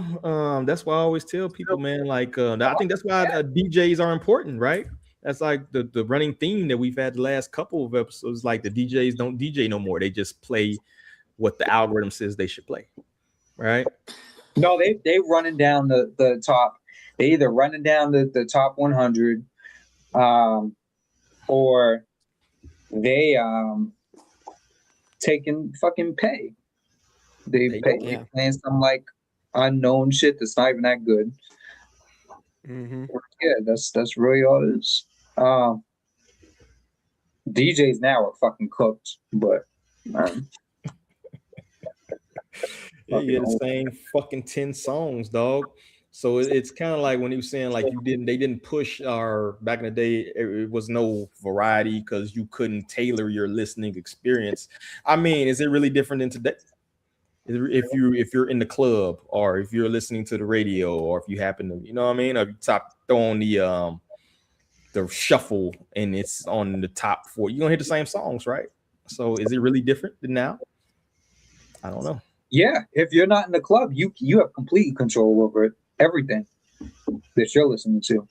That's why I always tell people, man. Like, I think that's why DJs are important, right? That's like the running theme that we've had the last couple of episodes. Like the DJs don't DJ no more. They just play what the algorithm says they should play. Right? No, they running down the top. They either running down the top 100, or they taking fucking pay. They playing some like unknown shit that's not even that good. Mm-hmm. Yeah, that's really all it is. DJs now are fucking cooked, but you get the same fucking 10 songs, dog. So it's kind of like when he was saying like they didn't push our back in the day. It was no variety because you couldn't tailor your listening experience. I mean, is it really different than today? If you're in the club, or if you're listening to the radio, or if you happen to, you know what I mean, or if you throw on the shuffle and it's on the top 4, you're gonna hear the same songs, right? So is it really different than now? I don't know. Yeah, if you're not in the club, you have complete control over it, everything that you're listening to.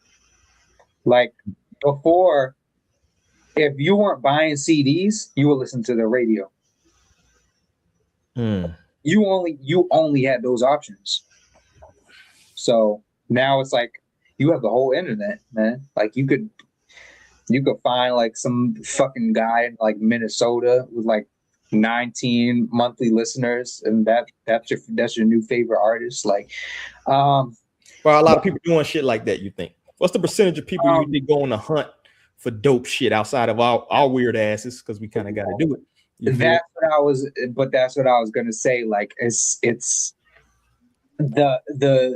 Like before, if you weren't buying CDs, you would listen to the radio. You only had those options. So now it's like you have the whole internet, man. Like you could find like some fucking guy in like Minnesota with like 19 monthly listeners, and that's your new favorite artist. Like, well, a lot of people doing shit like that. You think? What's the percentage of people you think go on a hunt for dope shit outside of our weird asses? Because we kind of got to do it. That's what I was gonna say. Like, it's the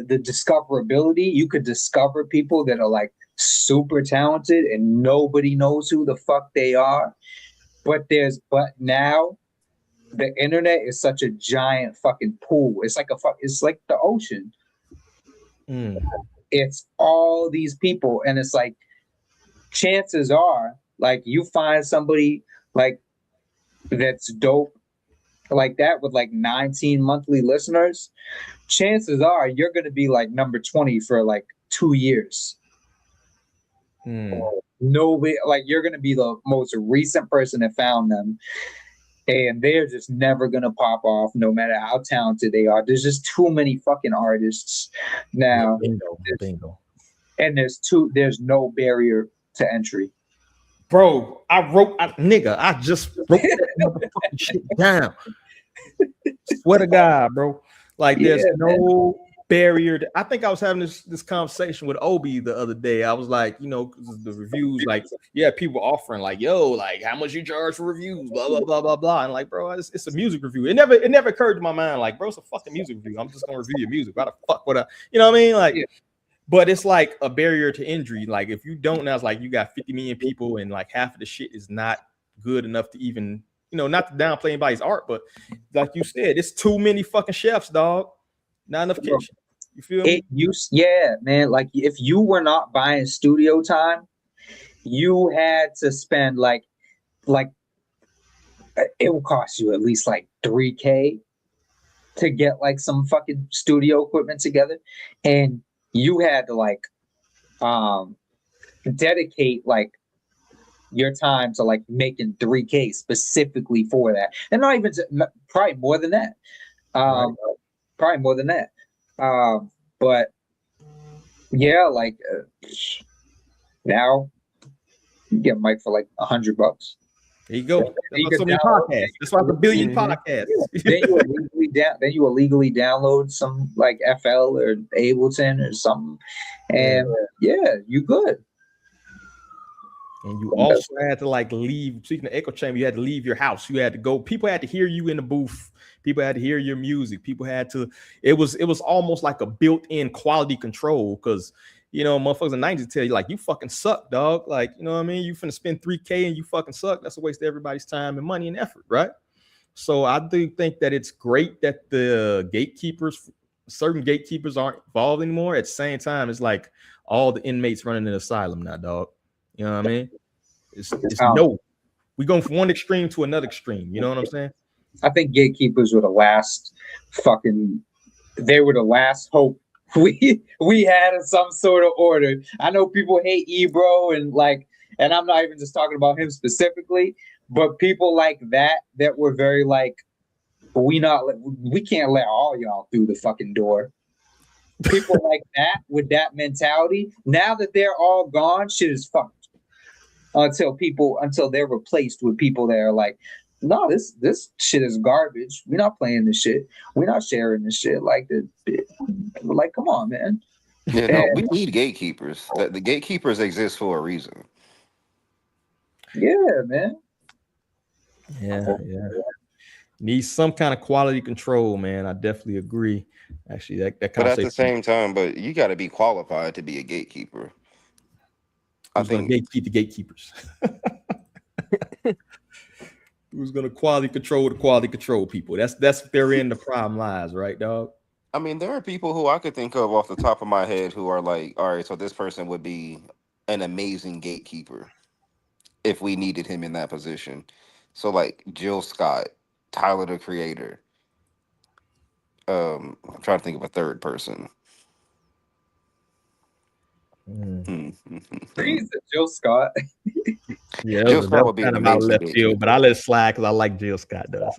discoverability. You could discover people that are like super talented and nobody knows who the fuck they are. But now the internet is such a giant fucking pool. It's like the ocean. It's all these people, and it's like chances are like you find somebody like that's dope like that with like 19 monthly listeners, chances are you're going to be like number 20 for like 2 years. Nobody, like you're going to be the most recent person that found them, and they're just never going to pop off no matter how talented they are. There's just too many fucking artists now. Bingo. And there's no barrier to entry. Bro, I just wrote that motherfucking shit down. Swear to God, bro. Like, there's no barrier. I think I was having this conversation with Obi the other day. I was like, you know, the reviews, like, people offering like, yo, like, how much you charge for reviews, blah, blah, blah, blah, blah. And like, bro, it's a music review. It never occurred to my mind, like, bro, it's a fucking music review. I'm just gonna review your music. Why the fuck would I, you know what I mean? Like, but it's like a barrier to entry. Like, if you don't, now it's like you got 50 million people and like half of the shit is not good enough to even, you know, not to downplay anybody's art, but like you said, it's too many fucking chefs, dog. Not enough kitchen. You feel me? Yeah, man. Like, if you were not buying studio time, you had to spend like it would cost you at least like $3,000 to get like some fucking studio equipment together, and you had to like dedicate like your time to like making $3,000 specifically for that, and not even probably more than that. Probably more than that. But yeah, like now you get a mic for like $100. There you go. That's so many podcasts. That's why it's a billion podcasts. Then you illegally download some like FL or Ableton or something, and you good. And you also had to like leave. Speaking of echo chamber, you had to leave your house. You had to go. People had to hear you in the booth. People had to hear your music. People had to. It was almost like a built-in quality control, because you know motherfuckers in the 90s tell you like, you fucking suck, dog. Like, you know what I mean? You finna spend $3,000 and you fucking suck. That's a waste of everybody's time and money and effort, right? So I do think that it's great that the certain gatekeepers aren't involved anymore. At the same time, it's like all the inmates running an asylum now, dog. You know what I mean? It's no. We going from one extreme to another extreme. You know what I'm saying? I think gatekeepers were the last hope we had some sort of order. I know people hate Ebro and I'm not even just talking about him specifically, but people like that were very like, we can't let all y'all through the fucking door. People like that with that mentality. Now that they're all gone, shit is fucked. Until they're replaced with people that are like, no, this shit is garbage. We're not playing this shit. We're not sharing this shit. Like, come on, man. Yeah, no, we need gatekeepers. The gatekeepers exist for a reason. Yeah, man. Yeah. Need some kind of quality control, man. I definitely agree. Actually, that But conversation. at the same time, you got to be qualified to be a gatekeeper. Who's going to gatekeep the gatekeepers? Who's going to quality control the quality control people? That's therein the problem lies, right, dog? I mean, there are people who I could think of off the top of my head who are like, all right, so this person would be an amazing gatekeeper if we needed him in that position. So like Jill Scott, Tyler the Creator. I'm trying to think of a third person. Freeze Jill Scott. Yeah, Jill Scott would be kind an of out amazing left field, but I let it slide because I like Jill Scott does.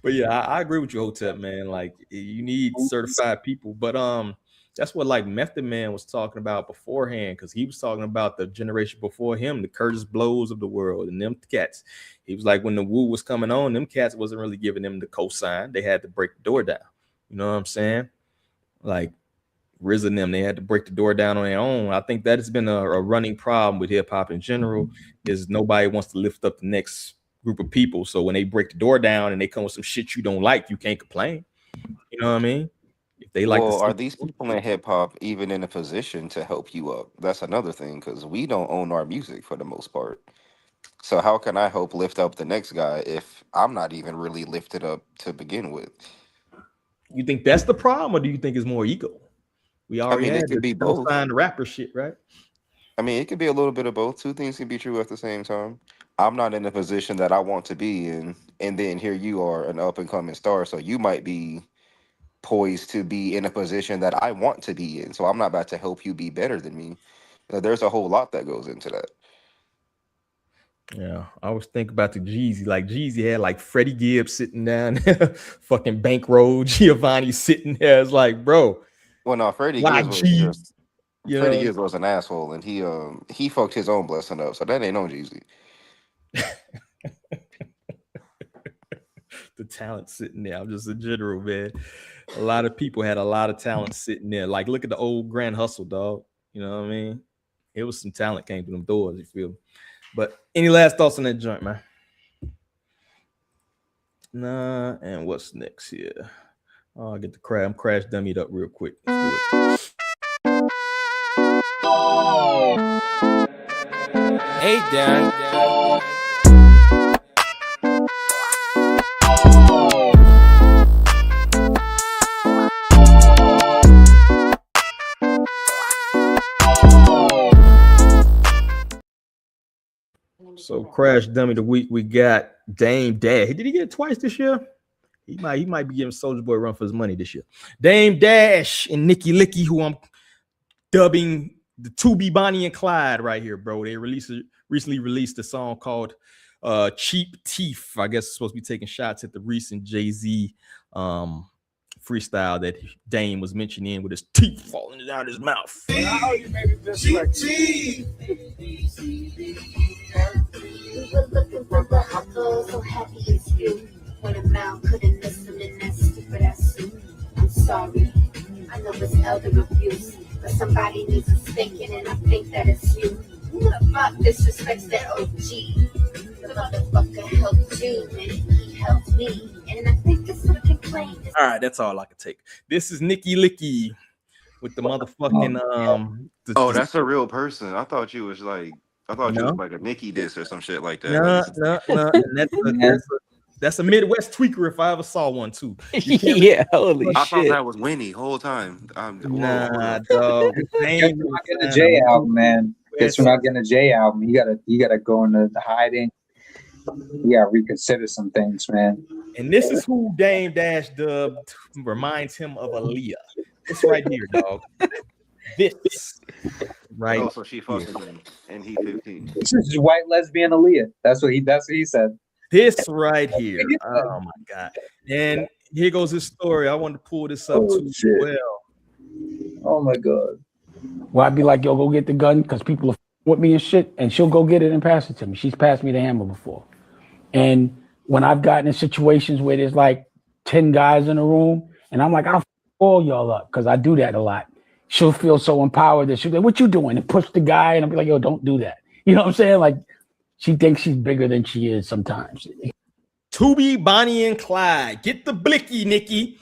But yeah, I agree with you, Hotep, man. Like, you need certified people, but that's what like Method Man was talking about beforehand, because he was talking about the generation before him, the Curtis Blows of the world, and them cats. He was like, when the Wu was coming on, them cats wasn't really giving them the cosign. They had to break the door down. You know what I'm saying? Like RZA and them, they had to break the door down on their own. I think that has been a running problem with hip hop in general, is nobody wants to lift up the next group of people. So when they break the door down and they come with some shit you don't like, you can't complain. You know what I mean? If they like, well, are these people in hip hop even in a position to help you up? That's another thing, because we don't own our music for the most part. So how can I help lift up the next guy if I'm not even really lifted up to begin with? You think that's the problem, or do you think it's more ego? We already had it could be the both. sign the rapper shit, right? I mean, it could be a little bit of both. Two things can be true at the same time. I'm not in the position that I want to be in, and then here you are, an up and coming star. So you might be poised to be in a position that I want to be in. So I'm not about to help you be better than me. There's a whole lot that goes into that. Yeah, I always think about the Jeezy. Like Jeezy had like Freddie Gibbs sitting down there, fucking Bankroll, Giovanni sitting there. It's like, bro. Well, no, Freddie Gibbs was just Freddie Gibbs was an asshole, and he fucked his own blessing up. So that ain't no Jeezy. The talent sitting there. I'm just a general, man. A lot of people had a lot of talent sitting there. Like, look at the old Grand Hustle, dog. You know what I mean? It was some talent came through them doors, you feel me? But any last thoughts on that joint, man? Nah, and what's next here? Oh, I get the crash. I'm crash dummied up real quick. Let's do it. Hey, Dad. So crash dummy of the week, we got Dame Dash. Did he get it twice this year? He might be giving Soulja Boy a run for his money this year. Dame Dash and Nicki Licky, who I'm dubbing the 2B Bonnie and Clyde right here, bro. They recently released a song called Cheap Teeth. I guess it's supposed to be taking shots at the recent Jay-Z freestyle that Dame was mentioning with his teeth falling out his mouth. Cheap teeth. We were looking for the hustle, so happy it's you. When a mouth couldn't listen, and that's stupid as you. I'm sorry, I know it's elder abuse, but somebody needs a spanking, and I think that it's you. Who the fuck disrespects that OG? The motherfucker helped you, and he helped me, and I think it's looking plain. All right, that's all I can take. This is Nicki Licky with the motherfucking That's a real person. I thought you was like you was like a Nicki diss or some shit like that. No. That's a Midwest tweaker if I ever saw one too. Yeah, holy shit. I thought that was Winnie whole time. Nah, dog. Guess we're not getting a J album, man. Guess we're not getting a J album. You gotta go into the hiding. You gotta reconsider some things, man. And this is who Dame Dash dubbed reminds him of Aaliyah. This right here, dog. This right. Oh, so she fucking him, and he 15. This is white lesbian Aaliyah. That's what he said. This right here. Oh my god. And here goes his story. I wanted to pull this up too as well. Oh my god. Well, I'd be like, yo, go get the gun because people are with me and shit, and she'll go get it and pass it to me. She's passed me the hammer before. And when I've gotten in situations where there's like 10 guys in a room, and I'm like, I'll all y'all up because I do that a lot. She'll feel so empowered that she'll be like, what you doing? And push the guy, and I'll be like, yo, don't do that. You know what I'm saying? Like, she thinks she's bigger than she is sometimes. Tubi, Bonnie, and Clyde. Get the blicky, Nikki.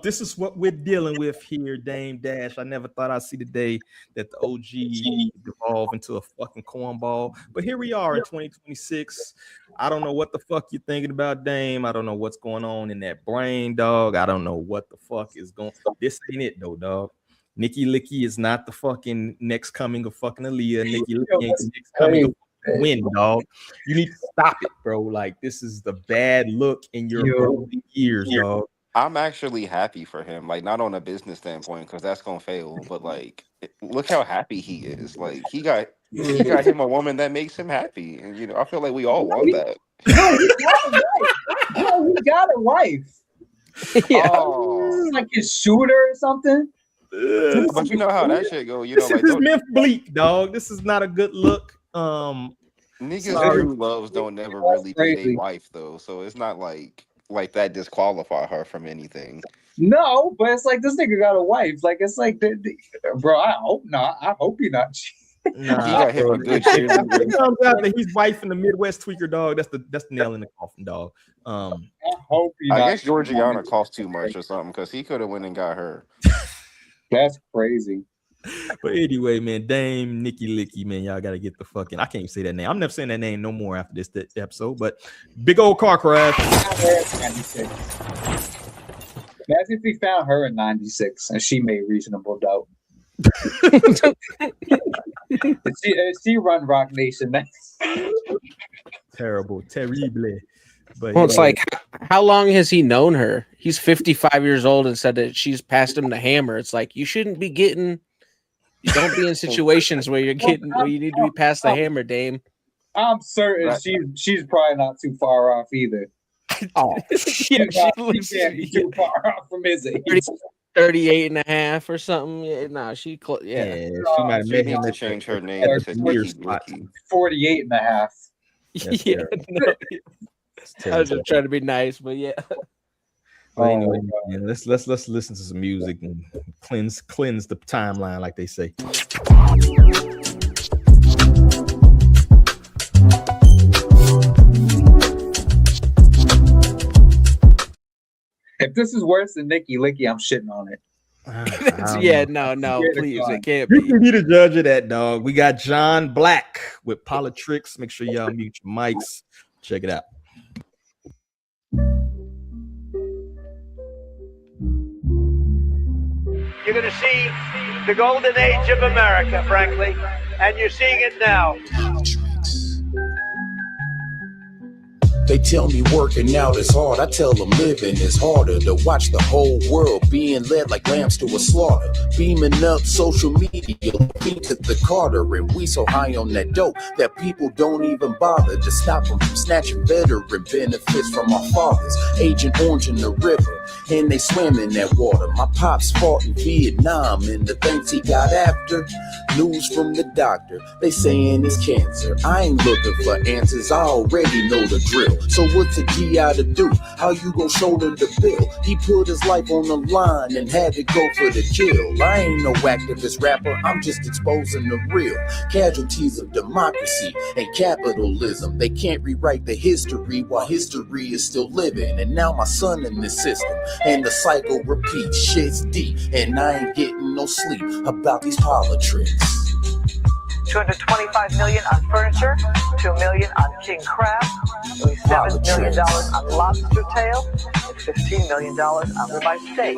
This is what we're dealing with here, Dame Dash. I never thought I'd see the day that the OG devolve into a fucking cornball. But here we are in 2026. I don't know what the fuck you're thinking about, Dame. I don't know what's going on in that brain, dog. I don't know what the fuck is going on. This ain't it, though, dog. Nikki Licky is not the fucking next coming of fucking Aaliyah. Nikki Licky ain't the next coming of win, dog. You need to stop it, bro. Like, this is the bad look in your golden years, dog. I'm actually happy for him, like not on a business standpoint, because that's gonna fail. But like, look how happy he is. Like he got him a woman that makes him happy, and you know, I feel like we all want that. He got a wife. Yeah. Oh. Like his shooter or something. But you know how that shit go. You know, This like is his myth bleak, dog. This is not a good look. Niggas who loves don't never really be a wife though, so it's not like that disqualify her from anything. No, but it's like this nigga got a wife. Like it's like, bro. I hope not. I hope you're not. Nah, he got him a good shit. It comes out that he's wife in the Midwest tweaker, dog. That's the nail in the coffin, dog. I hope you're I not. guess Georgiana cost too much or something because he could have went and got her. That's crazy. But anyway, man, Dame Nikki Licky, man, y'all gotta get the fucking. I can't even say that name. I'm never saying that name no more after this episode. But big old car crash. Imagine if we found her in '96 and she made Reasonable Doubt. she run Rock Nation. Terrible. But well, it's like, how long has he known her? He's 55 years old and said that she's passed him the hammer. It's like, you shouldn't be getting. You don't be in situations where you need to be past the hammer, Dame. I'm certain she's probably not too far off either. Oh, she can't be too far off from his age. 38 and a half or something. Yeah, nah, she she might have made him to change her name to Nikki Blicky. 48 and a half. Yeah, no, I was just trying to be nice, but yeah. Well, anyway, man, let's listen to some music and cleanse the timeline, like they say. If this is worse than Nikki Licky, I'm shitting on it. No, please, it can't be. You can be the judge of that, dog. We got John Black with Politics. Make sure y'all mute your mics. Check it out. You're going to see the golden age of America, frankly, and you're seeing it now. They tell me working out is hard. I tell them living is harder. To watch the whole world being led like lambs to a slaughter. Beaming up social media, looking at the Carter. And we so high on that dope that people don't even bother to stop them from snatching veteran benefits from our fathers. Agent Orange in the river, and they swim in that water. My pops fought in Vietnam, and the things he got after. News from the doctor, they saying it's cancer. I ain't looking for answers, I already know the drill. So what's a G to do? How you gon' shoulder the bill? He put his life on the line and had to go for the kill. I ain't no activist rapper, I'm just exposing the real casualties of democracy and capitalism. They can't rewrite the history while history is still living. And now my son in this system, and the cycle repeats. Shit's deep, and I ain't getting no sleep about these politics. $225 million on furniture, $2 million on king crab, nearly $7 million on lobster tail, and $15 million on ribeye steak.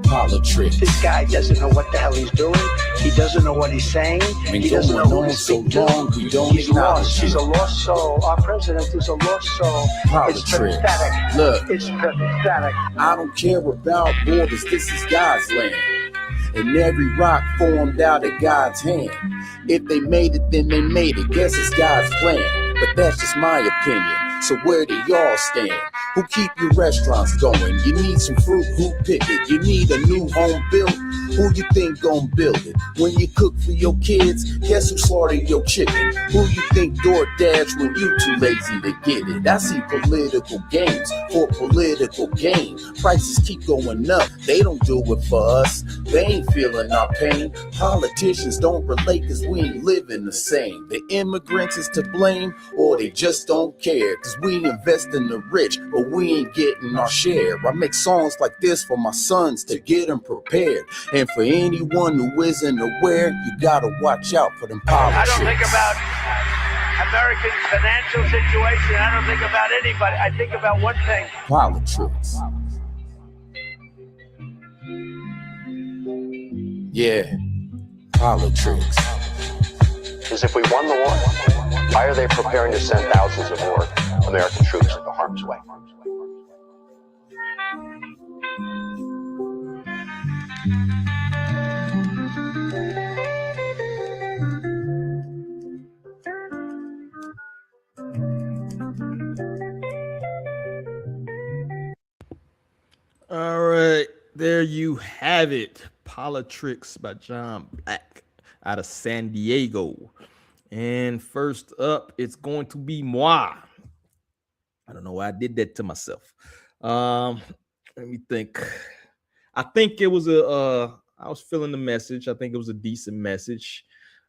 Politics. This guy doesn't know what the hell he's doing. He doesn't know what he's saying. He doesn't know who to speak to. We don't He's lost. He's a lost soul. Our president is a lost soul. It's pathetic. Look, It's pathetic. I don't care about borders. This is God's land. And every rock formed out of God's hand. If they made it, then they made it. Guess it's God's plan. But that's just my opinion. So where do y'all stand? Who keep your restaurants going? You need some fruit, who pick it? You need a new home built? Who you think gon' build it? When you cook for your kids, guess who slaughtered your chicken? Who you think DoorDash when you too lazy to get it? I see political games for political gain. Prices keep going up, they don't do it for us. They ain't feeling our pain. Politicians don't relate cause we ain't living the same. The immigrants is to blame or they just don't care. Cause we invest in the rich but we ain't getting our share. I make songs like this for my sons to get them prepared. And for anyone who isn't aware, you gotta watch out for them politics. I don't think about Americans' financial situation. I don't think about anybody. I think about one thing. Politics. Yeah, politics. Is if we won the war, why are they preparing to send thousands of more American troops into harm's way? All right, there you have it. Politics by John Black out of San Diego. And first up, it's going to be moi. I don't know why I did that to myself. Let me think. I think it was I was feeling the message. I think it was a decent message,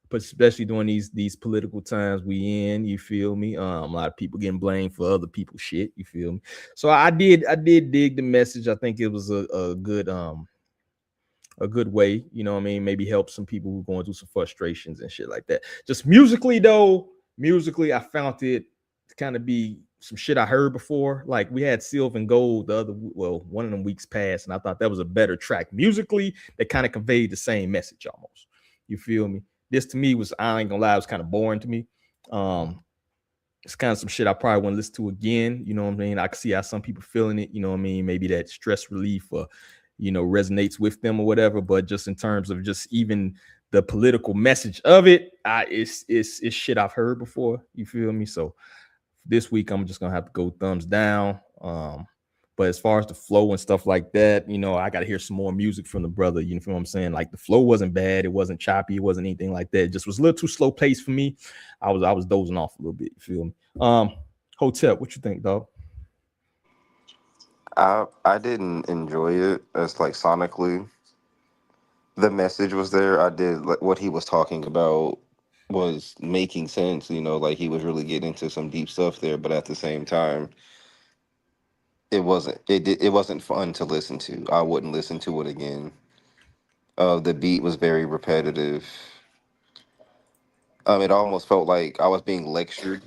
but especially during these political times we in, you feel me? A lot of people getting blamed for other people's shit, you feel me? So I did dig the message. I think it was a good way, you know what I mean? Maybe help some people who are going through some frustrations and shit like that. Just musically, I found it to kind of be some shit I heard before. Like we had Silver and Gold one of them weeks past, and I thought that was a better track. Musically, that kind of conveyed the same message almost. You feel me? This to me was, I ain't gonna lie, it was kind of boring to me. It's kind of some shit I probably want to listen to again. You know what I mean? I can see how some people feeling it, you know what I mean? Maybe that stress relief or, you know, resonates with them or whatever. But just in terms of just even the political message of it, it's shit I've heard before. You feel me? So this week I'm just gonna have to go thumbs down. But as far as the flow and stuff like that, you know, I got to hear some more music from the brother. You know what I'm saying? Like the flow wasn't bad. It wasn't choppy. It wasn't anything like that. It just was a little too slow paced for me. I was dozing off a little bit. You feel me? Hotel, what you think, dog? I didn't enjoy it as like sonically. The message was there. I did like what he was talking about was making sense. You know, like he was really getting into some deep stuff there. But at the same time, it wasn't fun to listen to. I wouldn't listen to it again. The beat was very repetitive. It almost felt like I was being lectured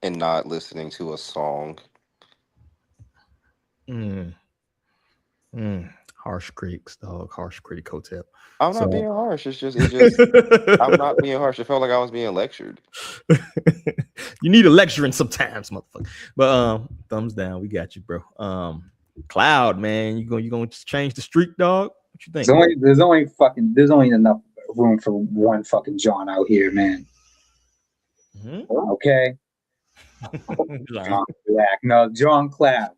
and not listening to a song. Harsh critics, dog. Harsh critic hotel. I'm not being harsh. It's just I'm not being harsh. It felt like I was being lectured. You need a lecturing sometimes, motherfucker. But thumbs down. We got you, bro. Cloud, man, you gonna just change the streak, dog? What you think? There's only enough room for one fucking John out here, man. Mm-hmm. Okay. John Black. No, John Cloud.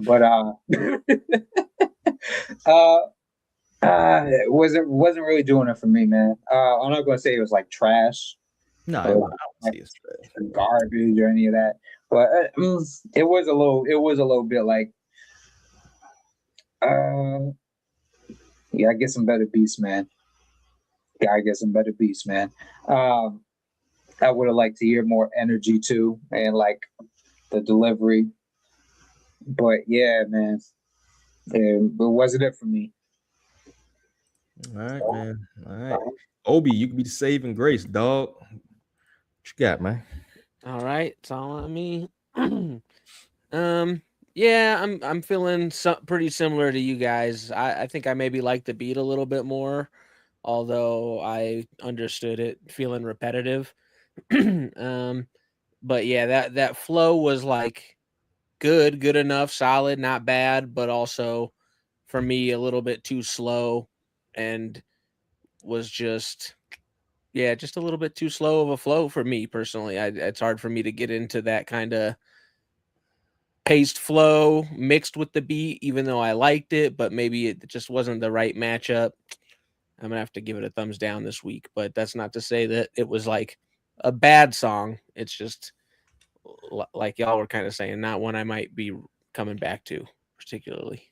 But it wasn't really doing it for me, man. I'm not gonna say it was like trash. No, I don't like say it's trash. Garbage or any of that. But it was a little bit like gotta get some better beats, man. I would have liked to hear more energy too, and like the delivery. But yeah, man, it wasn't it for me. All right, man. All right, Obi, you can be the saving grace, dog. What you got, man? All right, it's all on me. Yeah, I'm feeling pretty similar to you guys. I think I maybe like the beat a little bit more, although I understood it feeling repetitive. But yeah, that flow was like good enough, solid, not bad, but also for me a little bit too slow, and was just a little bit too slow of a flow for me personally. It's hard for me to get into that kind of paced flow mixed with the beat, even though I liked it, but maybe it just wasn't the right matchup. I'm gonna have to give it a thumbs down this week, but that's not to say that it was like a bad song. It's just like y'all were kind of saying, not one I might be coming back to particularly.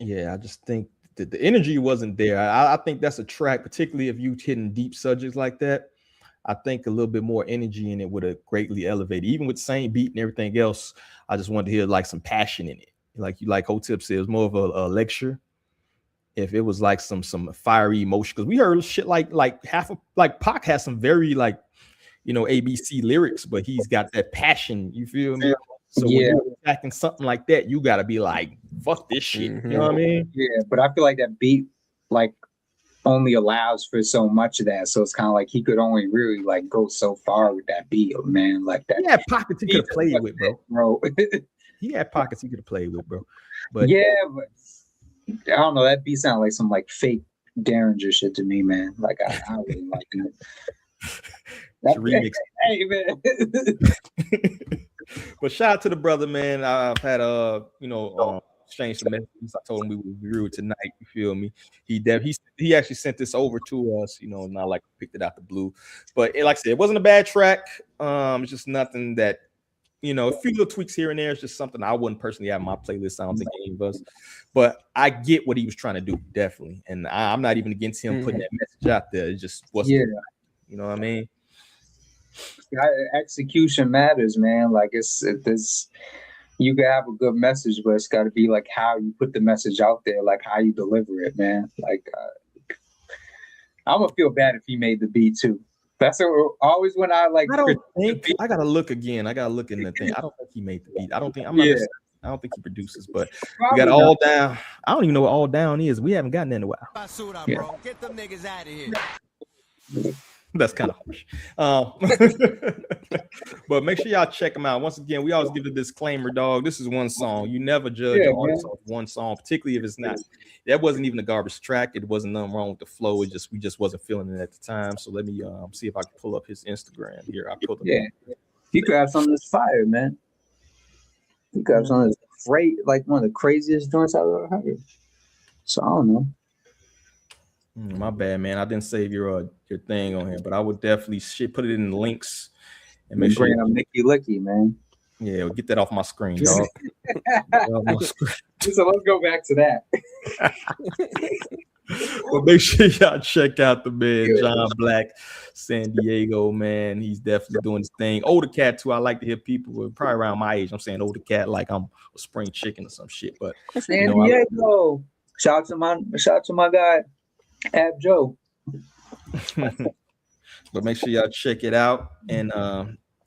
Yeah, I just think that the energy wasn't there. I think that's a track, particularly if you hitting deep subjects like that. I think a little bit more energy in it would have greatly elevated, even with the same beat and everything else. I just wanted to hear like some passion in it. Like Hotep said, it was more of a lecture. If it was like some fiery emotion, because we heard shit like Pac has some very like, you know, ABC lyrics, but he's got that passion. You feel me? So when you're attacking something like that, you gotta be like, fuck this shit. You know what I mean? Yeah, but I feel like that beat like only allows for so much of that. So it's kind of like he could only really like go so far with that beat, man. Like that. He had pockets he could have played with, bro. He had pockets he could have played with, bro. But yeah, but I don't know. That beat sounded like some like fake Derringer shit to me, man. Like I really like it. It's a remix. Hey, man. But shout out to the brother, man. I've had exchanged some messages. I told him we would review it tonight. You feel me? He actually sent this over to us. You know, not like picked it out the blue. But like I said, it wasn't a bad track. It's just nothing that, you know, a few little tweaks here and there. It's just something I wouldn't personally have on my playlist. I don't think any of us. But I get what he was trying to do, definitely. And I'm not even against him putting that message out there. It just wasn't. Yeah. You know what I mean? Execution matters, man. Like it's you can have a good message, but it's got to be like how you put the message out there, like how you deliver it, man. Like I'm gonna feel bad if he made the beat too. That's always when I like. I don't think I gotta look again. I gotta look in the thing. I don't think he made the beat. I don't think I don't think he produces, but we got All Down. I don't even know what All Down is. We haven't gotten in a while. Yeah. Get them niggas out of here. That's kind of harsh. But make sure y'all check them out. Once again, we always give a disclaimer, dog. This is one song. You never judge an artist off one song, particularly if it's not. That wasn't even a garbage track. It wasn't nothing wrong with the flow. We just wasn't feeling it at the time. So let me see if I can pull up his Instagram here. I pulled it up. You could have something that's fire, man. You could have something that's great, like one of the craziest joints I've ever heard. So I don't know. My bad, man. I didn't save your thing on here, but I would definitely put it in the links and make sure. Bring up Nicky Licky, man. Yeah, we'll get that off my screen, dog. So let's go back to that. Well, make sure y'all check out the man John Black, San Diego, man. He's definitely doing his thing. Older cat too. I like to hear people probably around my age. I'm saying older cat like I'm a spring chicken or some shit. But San Diego. Shout out to my guy. Ab Joe. But make sure y'all check it out. And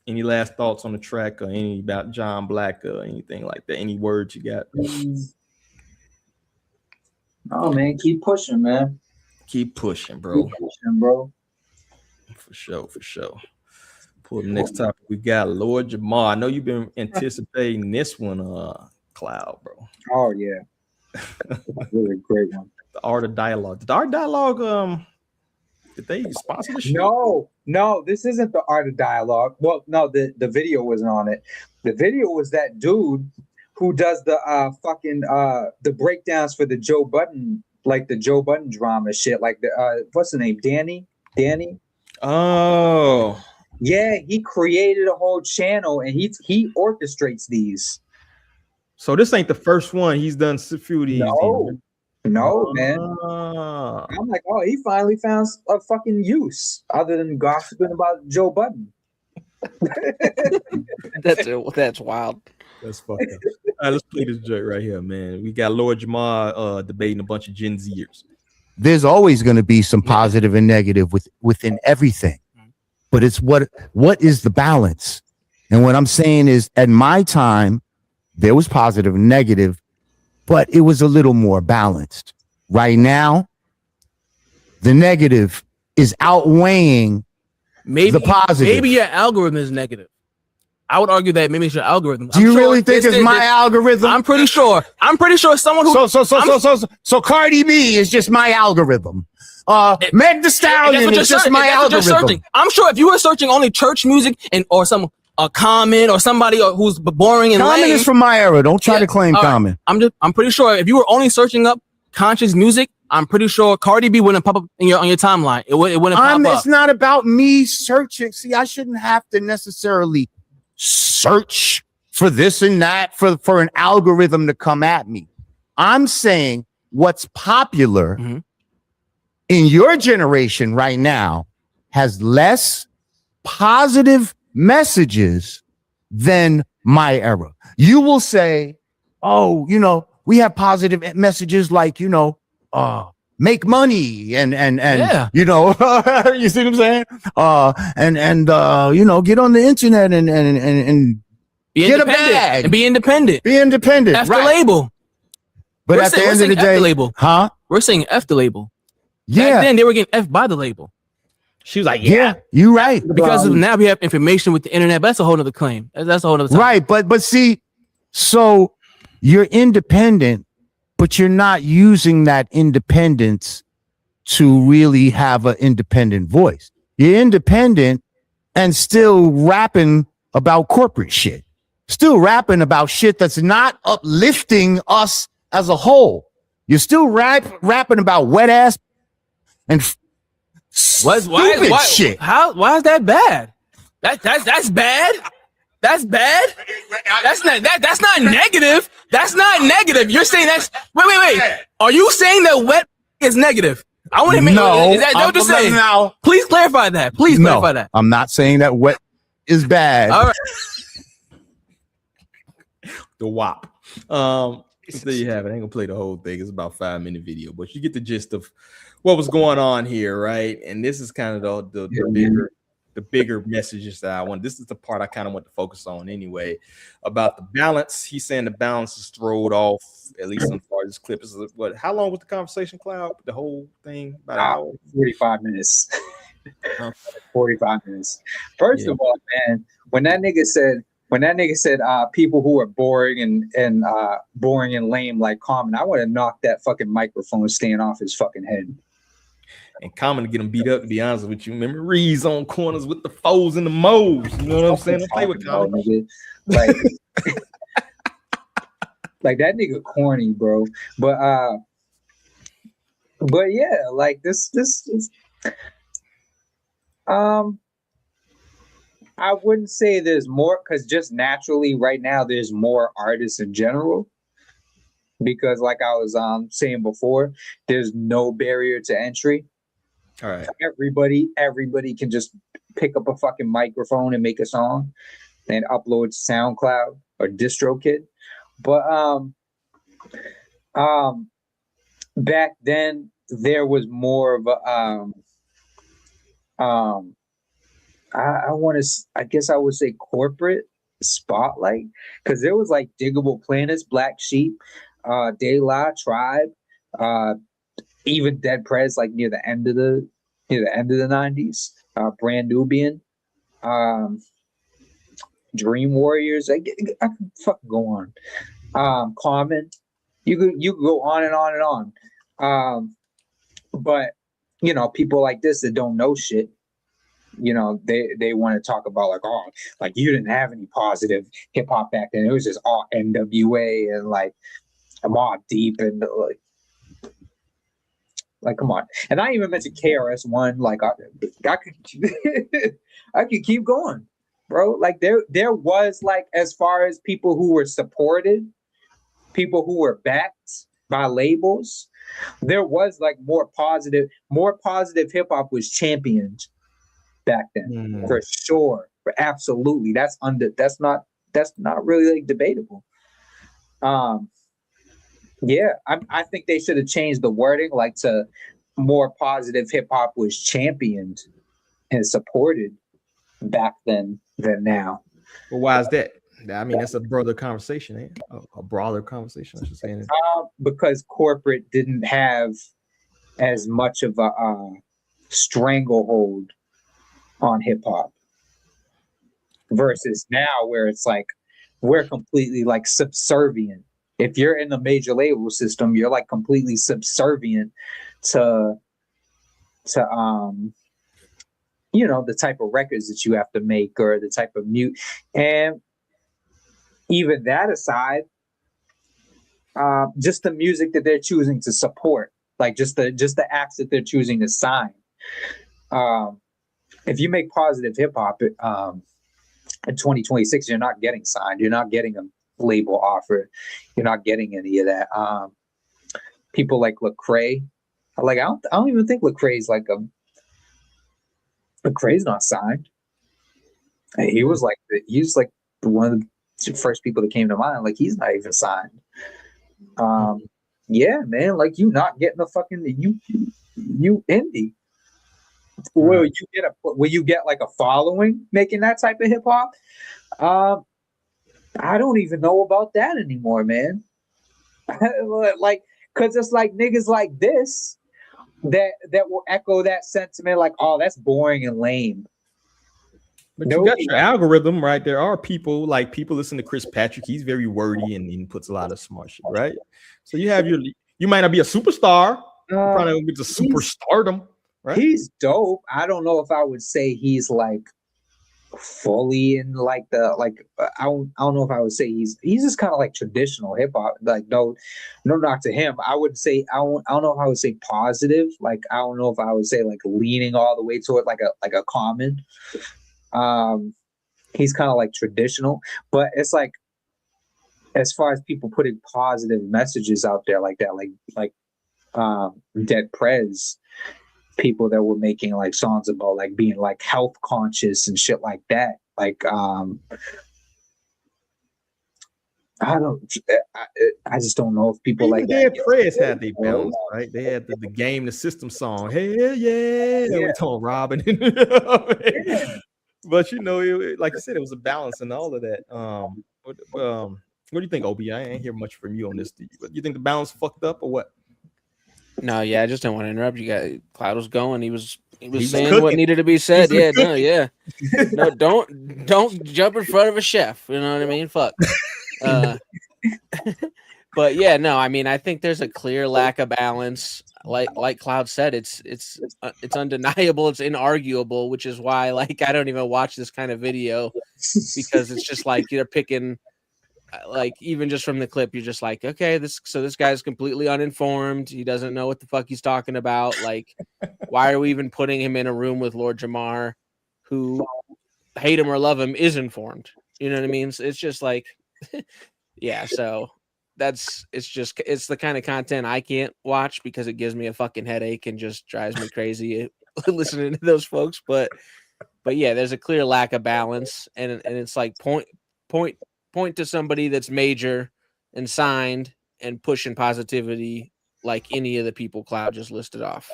any last thoughts on the track or any about John Black or anything like that? Any words you got? Oh man, keep pushing, man. Keep pushing, bro. Keep pushing, bro. For sure. Pull the next topic. We got Lord Jamar. I know you've been anticipating this one, Cloud, bro. Oh yeah. Really great one. The Art of Dialogue. Did the Art of Dialogue did they sponsor the show? No, this isn't the Art of Dialogue. Well, no, the video wasn't on it. The video was that dude who does the the breakdowns for the Joe Budden, like the Joe Budden drama shit, like the what's the name? Danny? Oh. Yeah, he created a whole channel and he orchestrates these. So this ain't the first one he's done a few of these. No, man. I'm like, oh, he finally found a fucking use other than gossiping about Joe Budden. That's wild. That's fucked up. All right, let's play this joint right here, man. We got Lord Jamar debating a bunch of Gen Zers. There's always going to be some positive and negative within everything, but it's what is the balance? And what I'm saying is, at my time, there was positive and negative, but it was a little more balanced. Right now, the negative is outweighing the positive. Maybe your algorithm is negative. I would argue that maybe it's your algorithm. Do you really think it's my algorithm? I'm pretty sure. Someone who So Cardi B is just my algorithm. Meg Thee Stallion is just my algorithm. I'm sure if you were searching only church music or some Common or somebody who's boring and Common lame, is from my era. Don't try to claim Common. I'm pretty sure if you were only searching up conscious music, I'm pretty sure Cardi B wouldn't pop up on your timeline. It wouldn't pop up. It's not about me searching. See, I shouldn't have to necessarily search for this and that for an algorithm to come at me. I'm saying what's popular in your generation right now has less positive messages than my era. You will say, oh, we have positive messages like, make money and you see what I'm saying? Get on the internet and get a bag and be independent. Be independent. F the label. But at the end of the day, label. Huh? We're saying F the label. Yeah. Back then they were getting F by the label. She was like, yeah, you right. Because now we have information with the internet, but that's a whole other claim. That's a whole other time. Right, but see, so you're independent, but you're not using that independence to really have an independent voice. You're independent and still rapping about corporate shit. Still rapping about shit that's not uplifting us as a whole. You're still rapping about wet ass and stupid shit. Why is that bad? That's bad. That's bad. That's not negative. That's not negative. You're saying that's wait. Are you saying that wet is negative? I want to make is that what you're saying? Now, please clarify that. Please clarify that. I'm not saying that wet is bad. All right. The WAP. So there you have it. I ain't gonna play the whole thing. It's about 5-minute video, but you get the gist of what was going on here, right? And this is kind of the bigger messages that I want. This is the part I kind of want to focus on anyway, about the balance. He's saying the balance is thrown off, at least as far as this clip. Is what? How long was the conversation, Cloud? The whole thing? About an hour? 45 minutes. 45 minutes. First of all, man, when that nigga said people who are boring and boring and lame like Common, I would have knocked that fucking microphone stand off his fucking head. And Common to get him beat up, to be honest with you. Remember Reed's on corners with the foes and the moes. You know what I'm saying? Don't play with Common. Like, like that nigga corny, bro. But yeah, like this is I wouldn't say there's more, because just naturally right now there's more artists in general. Because like I was saying before, there's no barrier to entry. All right. Everybody can just pick up a fucking microphone and make a song and upload to SoundCloud or DistroKid. But back then there was more of a I guess I would say corporate spotlight, because there was like Diggable Planets, Black Sheep, De La, Tribe, even Dead Prez, like near the end of the 90s, Brand Nubian, Dream Warriors. I could fucking go on. Common, you could go on and on and on. But people like this that don't know shit, they want to talk about like you didn't have any positive hip hop back then. It was just all NWA and like Mobb Deep and like come on. And I even mentioned KRS-One. Like I could I could keep going, bro. Like there was, like, as far as people who were supported, people who were backed by labels, there was like more positive hip hop was championed back then, for sure, for absolutely. That's not really like debatable. Yeah, I think they should have changed the wording, like to more positive hip hop was championed and supported back then than now. Well, why is that? I mean, that's a broader conversation, eh? A broader conversation, I should say. Because corporate didn't have as much of a stranglehold on hip hop versus now, where it's like we're completely like subservient. If you're in the major label system, you're like completely subservient to you know, the type of records that you have to make or the type of mute. And even that aside, just the music that they're choosing to support, like just the acts that they're choosing to sign. If you make positive hip hop in 2026, you're not getting signed. You're not getting a label offer. You're not getting any of that. People like Lecrae, like I don't even think Lecrae's like Lecrae's not signed. He's like one of the first people that came to mind. Like he's not even signed. Yeah, man. Like you not getting a fucking you indie. Will you get like a following making that type of hip hop? I don't even know about that anymore, man. Like, cause it's like niggas like this that will echo that sentiment, like, oh, that's boring and lame. But you got your algorithm, right? There are people listen to Chris Patrick. He's very wordy and he puts a lot of smart shit, right? So you have you might not be a superstar. You probably won't get to superstardom, right? He's dope. I don't know if I would say he's like fully in like the I don't know if I would say he's just kind of like traditional hip hop. Like no knock to him. I would say I don't know if I would say positive. Like I don't know if I would say like leaning all the way to it like a Common. He's kind of like traditional, but it's like as far as people putting positive messages out there like that, like Dead Prez, people that were making like songs about like being like health conscious and shit like that. Like I just don't know if people like Dead Prez had the balance, right? They had the game, the system song. Hell yeah, we told Robin. But you know, like you said, it was a balance and all of that. What do you think, Obi? I ain't hear much from you on this. Do you think the balance fucked up or what? No, yeah, I just didn't want to interrupt you guys. Cloud was going. He was saying cooking. what needed to be said. No, don't jump in front of a chef. You know what I mean? Fuck. But yeah, no, I mean, I think there's a clear lack of balance. Like Cloud said, it's undeniable, it's inarguable, which is why like I don't even watch this kind of video because it's just like you're picking. Like even just from the clip, you're just like, okay, this guy's completely uninformed. He doesn't know what the fuck he's talking about. Like, why are we even putting him in a room with Lord Jamar, who, hate him or love him, is informed? You know what I mean? So it's just like, yeah. So it's the kind of content I can't watch because it gives me a fucking headache and just drives me crazy listening to those folks. But yeah, there's a clear lack of balance, and it's like point to somebody that's major and signed and pushing positivity like any of the people Cloud just listed off.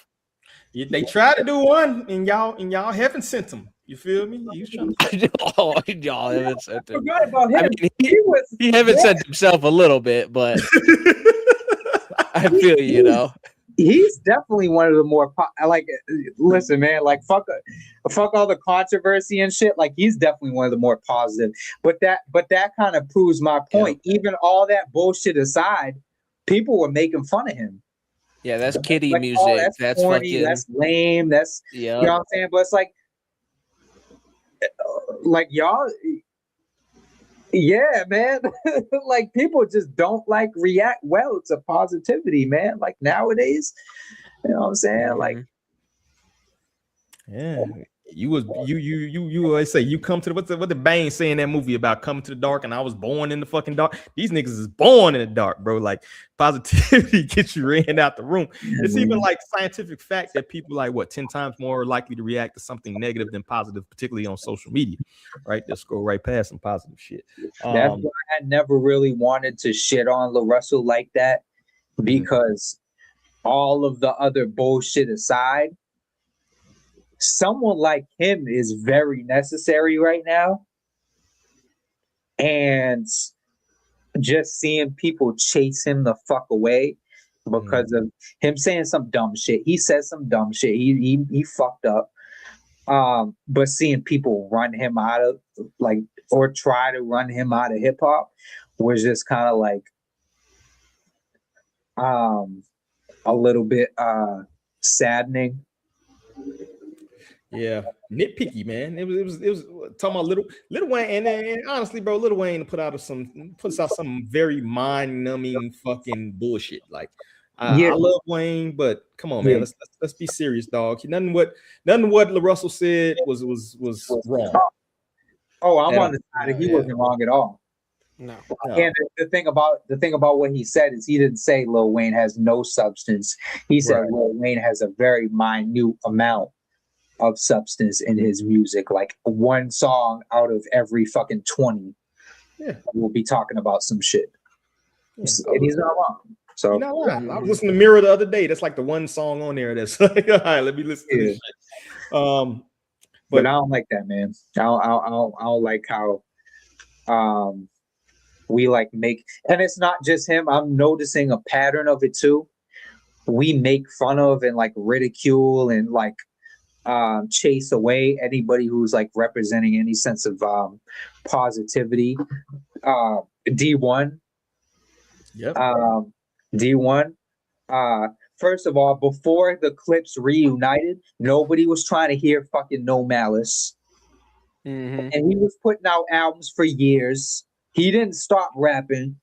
They tried to do one and y'all haven't sent them. You feel me? He's trying to y'all haven't sent him. Forgot about him. I mean, he haven't sent himself a little bit, but I feel you know. He's definitely one of the more listen, man, like fuck all the controversy and shit. Like he's definitely one of the more positive. But that kind of proves my point. Yeah. Even all that bullshit aside, people were making fun of him. Yeah, that's kiddie music. Oh, that's corny, fucking. That's lame. That's you know what I'm saying. But it's like y'all. Yeah, man. Like people just don't like react well to positivity, man. Like nowadays, you know what I'm saying? Like, yeah, you always say you come to what the Bane say in that movie about coming to the dark, and I was born in the fucking dark. These niggas is born in the dark, bro. Like positivity gets you ran out the room. It's even like scientific fact that people like 10 times more likely to react to something negative than positive, particularly on social media. Right, just scroll right past some positive shit. That's why I never really wanted to shit on La Russell like that, because all of the other bullshit aside, someone like him is very necessary right now. and just seeing people chase him the fuck away because of him saying some dumb shit. He said some dumb shit. He fucked up. But seeing people run him out of like, or try to run him out of hip hop was just kind of like a little bit saddening. Yeah, nitpicky, man. It was talking about Little Wayne, and honestly, bro, Little Wayne puts out some very mind numbing fucking bullshit. Like, Yeah. I love Wayne, but come on, Yeah. man, let's be serious, dog. Nothing what La Russell said was wrong. Oh, I'm on the side. He wasn't wrong at all. No. And the thing about what he said is he didn't say Lil Wayne has no substance. He said Lil Wayne has a very minute amount of substance in his music, like one song out of every fucking 20. Yeah, we'll be talking about some shit. Yeah. And he's not wrong. So you're not lying. I was listening to Mirror the other day. That's like the one song on there that's like, all right, let me listen to this shit. But I don't like that, man. I don't like how we like make, and it's not just him. I'm noticing a pattern of it too. We make fun of and like ridicule and like chase away anybody who's like representing any sense of positivity. D1. Yep. D1. First of all, before the Clips reunited, nobody was trying to hear fucking No Malice. Mm-hmm. And he was putting out albums for years. He didn't stop rapping.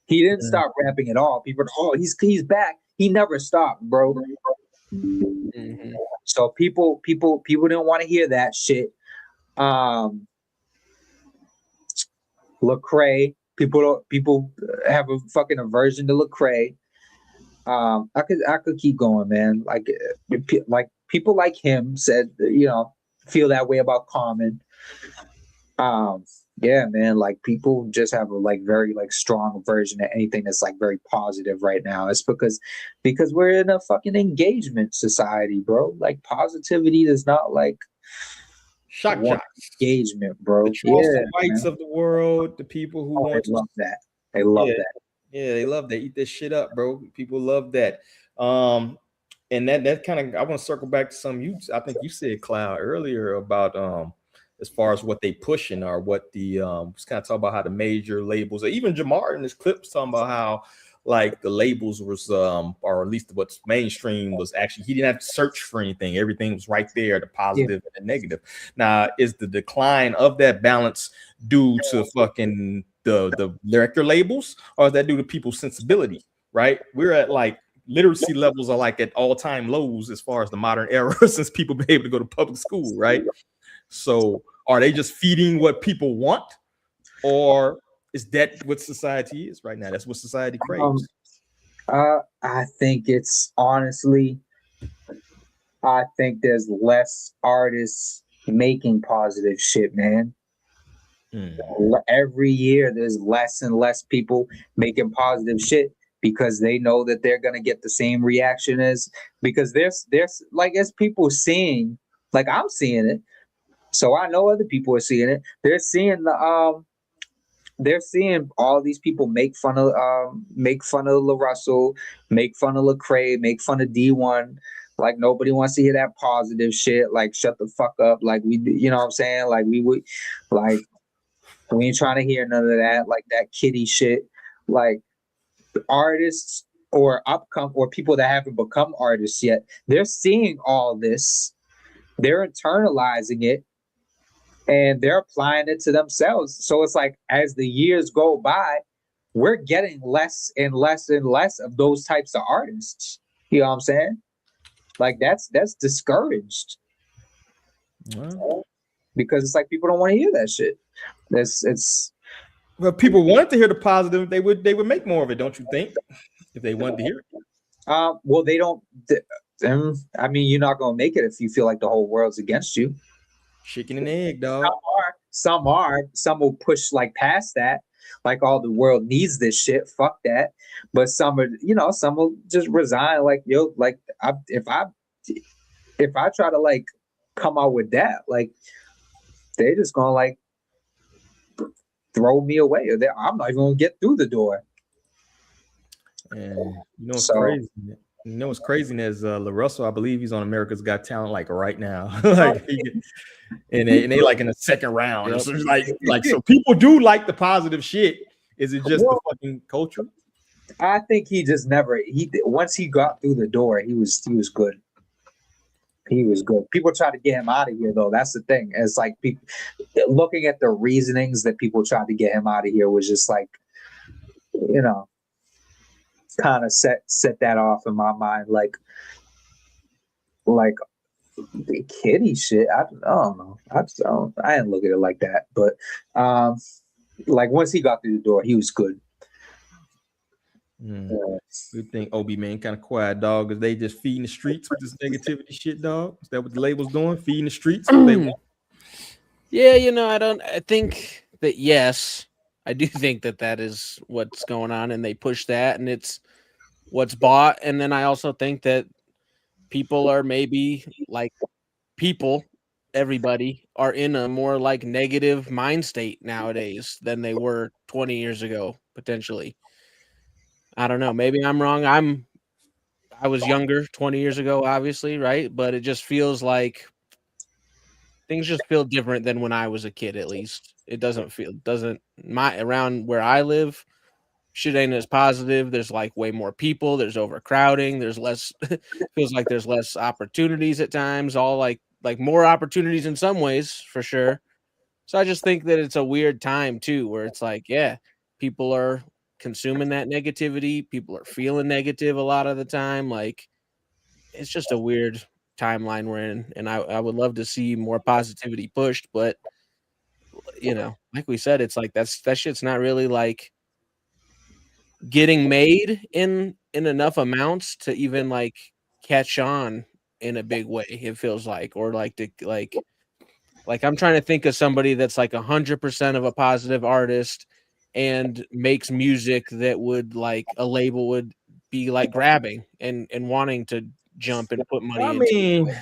He didn't stop rapping at all. People, he's back. He never stopped, bro. Mm-hmm. So people didn't want to hear that shit. Lecrae, people have a fucking aversion to Lecrae. I could keep going, man. Like people like him said, feel that way about Common. Yeah, man. Like people just have a like very like strong aversion to anything that's like very positive right now. It's because we're in a fucking engagement society, bro. Like positivity does not like shock engagement, bro. The Charleston Whites of the world, the people who want love that. They love that. Yeah, they love that. Eat this shit up, bro. People love that. And that kind of, I want to circle back to some I think you said, Cloud, earlier about as far as what they pushing or what the was kind of talking about how the major labels, or even Jamar in this clip was talking about how like the labels was or at least what's mainstream was actually, he didn't have to search for anything. Everything was right there, the positive and the negative. Now, is the decline of that balance due to fucking the record labels, or is that due to people's sensibility? Right, we're at like literacy levels are like at all-time lows as far as the modern era since people been able to go to public school, right? So are they just feeding what people want, or is that what society is right now? That's what society craves. I think it's honestly, I think there's less artists making positive shit, man. Every year there's less and less people making positive shit because they know that they're gonna get the same reaction because there's like, as people seeing, like I'm seeing it, so I know other people are seeing it. They're seeing they're seeing all these people make fun of La Russell, make fun of Lecrae, make fun of D1. Like nobody wants to hear that positive shit. Like shut the fuck up. Like we, you know what I'm saying? Like we ain't trying to hear none of that. Like that kiddie shit. Like artists or people that haven't become artists yet, they're seeing all this, they're internalizing it, and they're applying it to themselves. So it's like as the years go by, we're getting less and less and less of those types of artists. You know what I'm saying? Like that's discouraged. Because it's like people don't want to hear that shit. Well, people wanted to hear the positive, they would make more of it, don't you think? If they wanted to hear it. Well, they don't. I mean, you're not gonna make it if you feel like the whole world's against you. Chicken and egg, dog. Some will push like past that, like all the world needs this shit. Fuck that. But some are, some will just resign. Like like if I try to like come out with that, like they just gonna like throw me away, or I'm not even gonna get through the door. And you know what's So- crazy? You know what's crazy is LaRussell, I believe he's on America's Got Talent like right now. Like and they like in the second round. So it's like so people do like the positive shit. Is it just the fucking culture? I think he just never once he got through the door, he was good. He was good. People try to get him out of here though. That's the thing. It's like people looking at the reasonings that people tried to get him out of here was just like, you know, kind of set that off in my mind, like the kiddie shit. I don't know. I didn't look at it like that, but like once he got through the door, he was good. We think Obi Man kind of quiet, dog. Is they just feeding the streets with this negativity shit, dog? Is that what the label's doing? Feeding the streets? What they want? Yeah, you know, I think that yes, I do think that is what's going on, and they push that, and it's what's bought. And then I also think that people are maybe like everybody are in a more like negative mind state nowadays than they were 20 years ago, potentially. I don't know. Maybe I'm wrong. I was younger 20 years ago, obviously, right? But it just feels like things just feel different than when I was a kid, at least. It doesn't around where I live, shit ain't as positive. There's like way more people, there's overcrowding, there's less feels like there's less opportunities at times, all like more opportunities in some ways for sure. So I just think that it's a weird time too, where it's like, yeah, people are consuming that negativity, people are feeling negative a lot of the time. Like it's just a weird timeline we're in, and I would love to see more positivity pushed, but you know, like we said, it's like that shit's not really like getting made in enough amounts to even like catch on in a big way, it feels like, or like to like I'm trying to think of somebody that's like 100% of a positive artist and makes music that would like a label would be like grabbing and wanting to jump and put money I into. mean,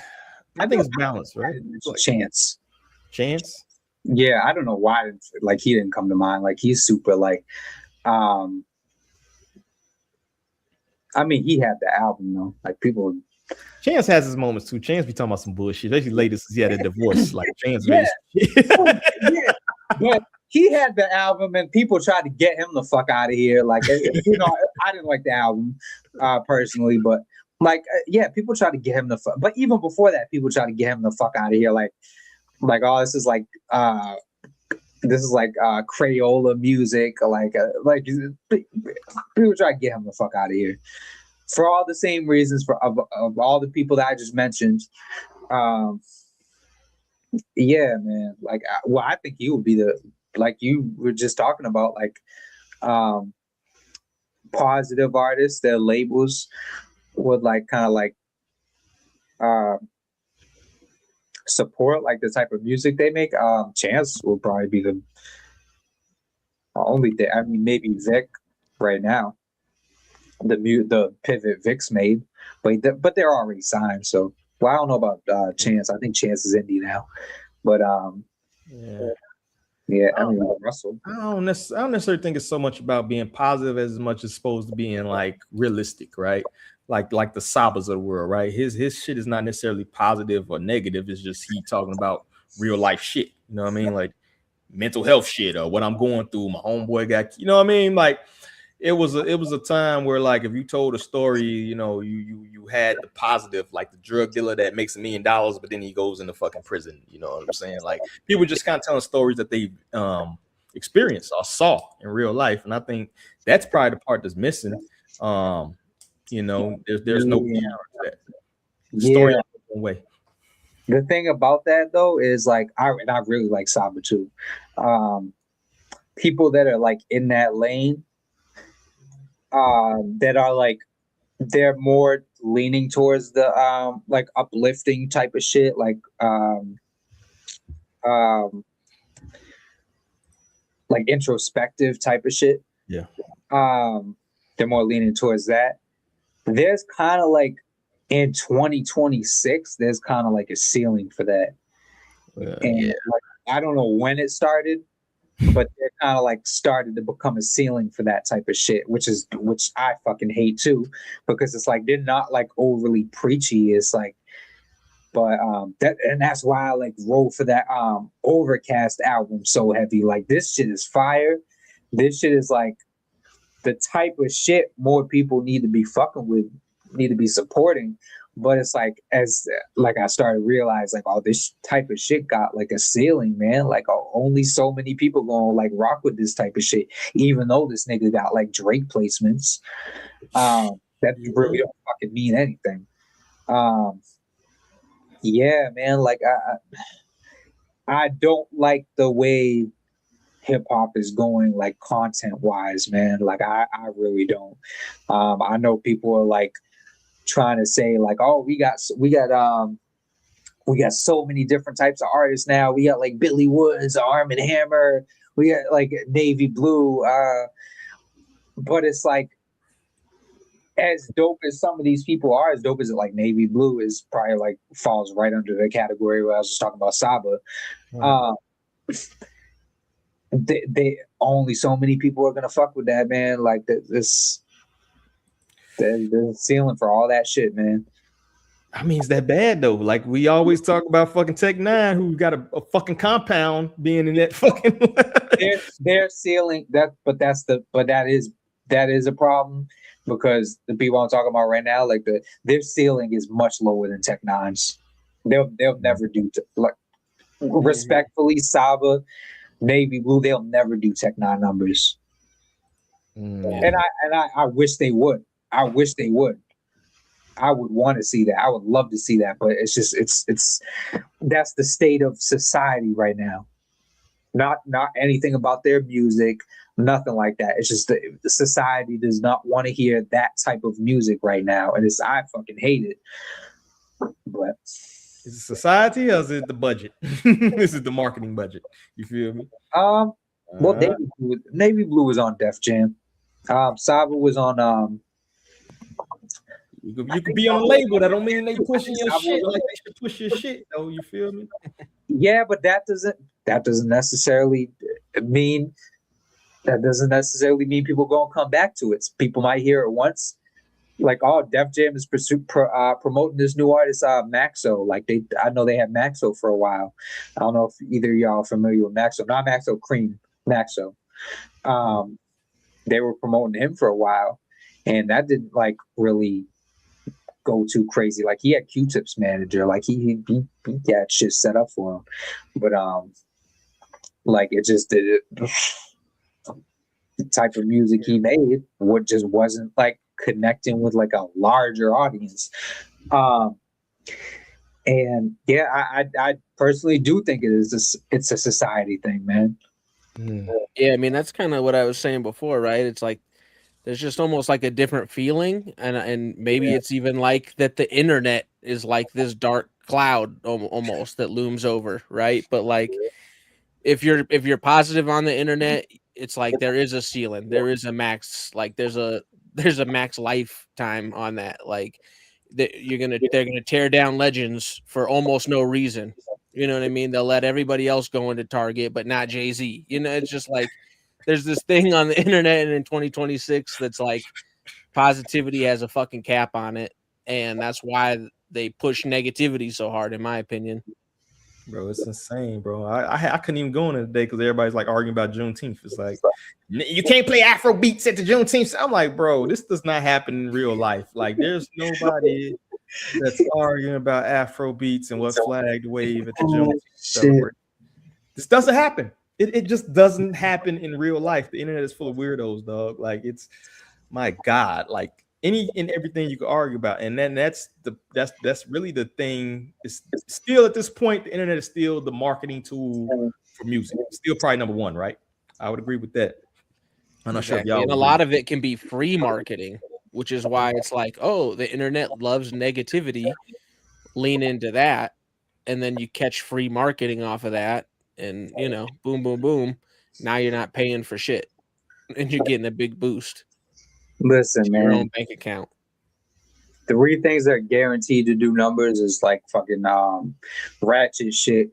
I think it's balanced, right? Chance. Yeah, I don't know why like he didn't come to mind. Like he's super like I mean, he had the album though. Like people, Chance has his moments too. Chance be talking about some bullshit. Especially latest, he had a divorce. Like Chance, yeah, but he had the album, and people tried to get him the fuck out of here. Like you know, I didn't like the album personally, but like yeah, people tried to get him the fuck. But even before that, people tried to get him the fuck out of here. Like oh, this is like Crayola music, like people try to get him the fuck out of here for all the same reasons of all the people that I just mentioned. Yeah, man. Like, well, I think he would be like you were just talking about, like positive artists. Their labels would like kind of like support like the type of music they make. Chance will probably be the only thing. I mean, maybe Vic right now, the pivot Vic's made, but they're already signed. So, well, I don't know about Chance. I think Chance is indie now, but yeah. I mean, Russell. I don't necessarily think it's so much about being positive as much as supposed to being like realistic, right? Like the Sabas of the world, right? His shit is not necessarily positive or negative. It's just he talking about real life shit. You know what I mean? Like mental health shit or what I'm going through. My homeboy got, you know what I mean? Like it was a time where like if you told a story, you know, you had the positive, like the drug dealer that makes $1 million, but then he goes into fucking prison. You know what I'm saying? Like people just kind of telling stories that they experienced or saw in real life, and I think that's probably the part that's missing. You know, there's no counter to that. Story way. The thing about that though is like I really like Saba too. People that are like in that lane, that are like they're more leaning towards the like uplifting type of shit, like introspective type of shit. Yeah. They're more leaning towards that. There's kind of like in 2026, there's kind of like a ceiling for that. And like, I don't know when it started, but they're kind of like started to become a ceiling for that type of shit, which I fucking hate too, because it's like they're not like overly preachy. It's like, but that's why I like roll for that Overcast album so heavy. Like this shit is fire. This shit is like the type of shit more people need to be fucking with, need to be supporting. But it's like, as like I started realizing, like, oh, this type of shit got like a ceiling, man. Like, oh, only so many people gonna like rock with this type of shit, even though this nigga got like Drake placements. That really don't fucking mean anything. Yeah, man. Like I don't like the way hip hop is going, like content wise, man. Like I really don't. I know people are like trying to say like, oh, we got so many different types of artists now. We got like Billy Woods, Arm and Hammer. We got like Navy Blue. But it's like, as dope as some of these people are, as dope as it like Navy Blue is probably like falls right under the category where I was just talking about Saba. They only so many people are gonna fuck with that, man. Like the ceiling for all that shit, man. I mean, is that bad though? Like we always talk about fucking Tech Nine, who got a fucking compound being in that fucking their ceiling. That is a problem, because the people I'm talking about right now, like their ceiling is much lower than Tech Nine's. They'll never do like respectfully, Saba, Navy Blue, they'll never do Tech Nine numbers. And I wish they would. I wish they would. I would want to see that. I would love to see that, but it's just that's the state of society right now. Not anything about their music, nothing like that. It's just the society does not want to hear that type of music right now, and I fucking hate it. But is it society or is it the budget? This is the marketing budget. You feel me? Well, Navy Blue was on Def Jam. Saba was on. You could be on a label. That don't mean they pushing your shit like they should push your shit, though. You feel me? Yeah, but that doesn't necessarily mean people gonna come back to it. People might hear it once, like, oh, Def Jam is promoting this new artist, Maxo. Like I know they had Maxo for a while. I don't know if either of y'all are familiar with Maxo. Not Maxo Cream, Maxo. They were promoting him for a while, and that didn't like really go too crazy. Like he had Q-Tip's manager, like he got shit set up for him, but like it just did the type of music he made just wasn't like connecting with like a larger audience. And yeah, I personally do think it's a society thing, man. Yeah, I mean that's kind of what I was saying before, right? It's like there's just almost like a different feeling, and maybe it's even like that the internet is like this dark cloud almost that looms over, right? But like if you're positive on the internet, it's like there is a ceiling, there is a max, like there's a max lifetime on that. Like they're gonna tear down legends for almost no reason. You know what I mean? They'll let everybody else go into Target, but not Jay-Z. You know, it's just like there's this thing on the internet and in 2026 that's like positivity has a fucking cap on it, and that's why they push negativity so hard, in my opinion. Bro, it's insane, bro. I couldn't even go in today because everybody's like arguing about Juneteenth. It's like you can't play Afro beats at the Juneteenth. I'm like, bro, this does not happen in real life. Like, there's nobody that's arguing about Afro beats and what flag to wave at the Juneteenth celebration. This doesn't happen. It just doesn't happen in real life. The internet is full of weirdos, dog. Like, it's my God, like any and everything you could argue about. And then that's really the thing. It's still at this point, the internet is still the marketing tool for music. It's still probably number one, right? I would agree with that. I'm not sure if y'all. And a lot of it can be free marketing, which is why it's like, oh, the internet loves negativity. Lean into that, and then you catch free marketing off of that. And, you know, boom, boom, boom. Now you're not paying for shit. And you're getting a big boost. Listen, man. Your own bank account. 3 things that are guaranteed to do numbers is like fucking ratchet shit.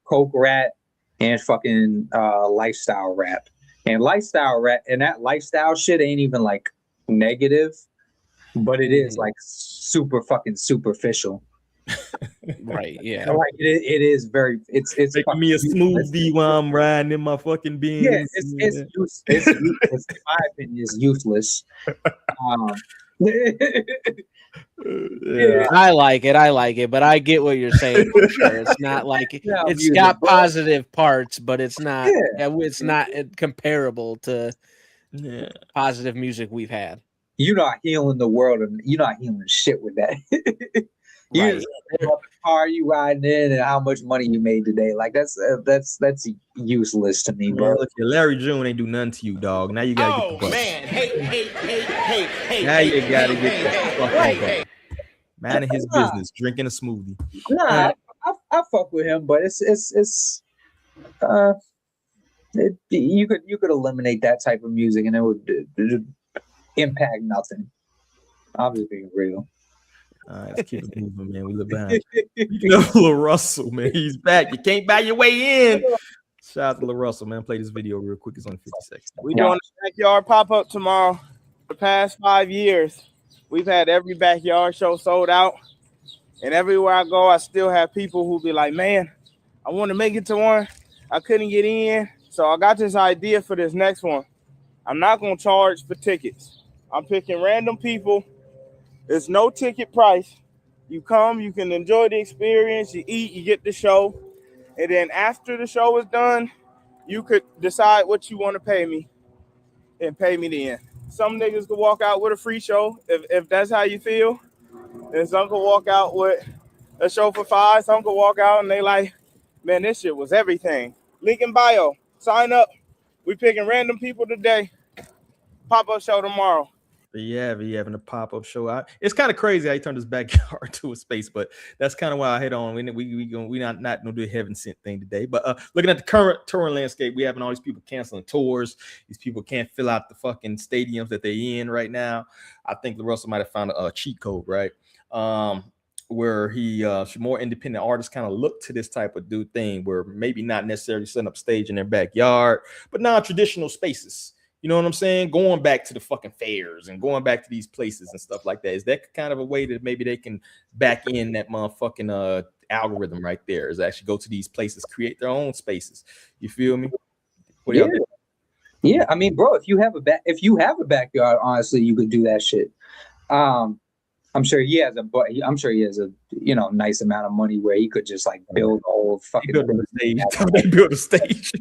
coke rap and fucking lifestyle rap. And lifestyle rap and that lifestyle shit ain't even like negative, but it is like super fucking superficial. Right, yeah. Like it is very it's making me a smoothie while I'm riding in my fucking beans. Yeah, it's useless. In my opinion, it's useless. Yeah, I like it, but I get what you're saying for sure. It's not like it's got positive parts, but it's not. It's not comparable to positive music we've had. You're not healing the world, and you're not healing shit with that. You Right. just what car you riding in and how much money you made today. Like that's useless to me, bro. Man, look, Larry June ain't do nothing to you, dog. Now you gotta get the buck. Hey. Now you gotta get the fucking buck. Minding his business, drinking a smoothie. Nah, I fuck with him, but you could eliminate that type of music and it would impact nothing. I'm just being real. All right, let's keep it moving, man. We look behind. You know, Lil Russell, man, he's back. You can't buy your way in. Shout out to Lil Russell, man. Play this video real quick. It's only 50 seconds. We doing a backyard pop-up tomorrow. For the past 5 years, we've had every backyard show sold out. And everywhere I go, I still have people who be like, man, I want to make it to one. I couldn't get in. So I got this idea for this next one. I'm not going to charge for tickets. I'm picking random people. There's no ticket price. You come, you can enjoy the experience, you eat, you get the show. And then after the show is done, you could decide what you want to pay me and pay me then. Some niggas could walk out with a free show if that's how you feel. And some could walk out with a show for $5. Some could walk out and they like, man, this shit was everything. Link in bio. Sign up. We picking random people today. Pop-up show tomorrow. Yeah, we having a pop-up show. It's kind of crazy how he turned his backyard to a space, but that's kind of why I hit on. We not gonna do a heaven sent thing today. But looking at the current touring landscape, we having all these people canceling tours. These people can't fill out the fucking stadiums that they're in right now. I think Russell might have found a cheat code, right? Where he more independent artists kind of look to this type of thing, where maybe not necessarily setting up stage in their backyard, but non-traditional spaces. You know what I'm saying? Going back to the fucking fairs and going back to these places and stuff like that. Is that kind of a way that maybe they can back in that motherfucking algorithm right there? Is actually go to these places, create their own spaces. You feel me? What do y'all think? Yeah, I mean, bro, if you have a backyard, honestly, you could do that shit. I'm sure he has a nice amount of money where he could just like build a whole fucking stage. They build a stage.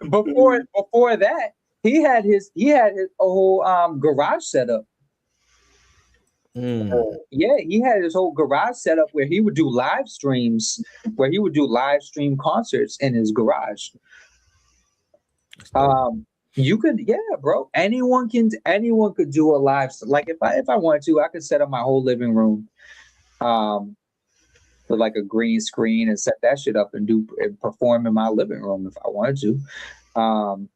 Before that, he had his whole garage set up. Yeah, he had his whole garage set up where he would do live streams, concerts in his garage. You could, bro. Anyone could do a live. Like if I wanted to, I could set up my whole living room, with like a green screen and set that shit up and perform in my living room if I wanted to. Bro.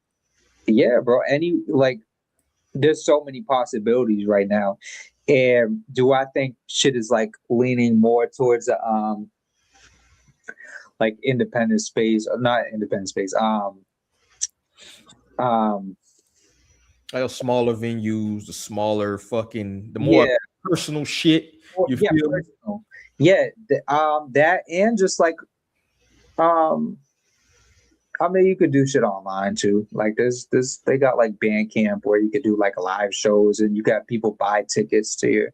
There's so many possibilities right now. And do I think shit is like leaning more towards like independent space, or not independent space? Like smaller venues, the more personal shit. You feel personal. That and just like I mean, you could do shit online too. Like they got like Bandcamp where you could do like live shows and you got people buy tickets to your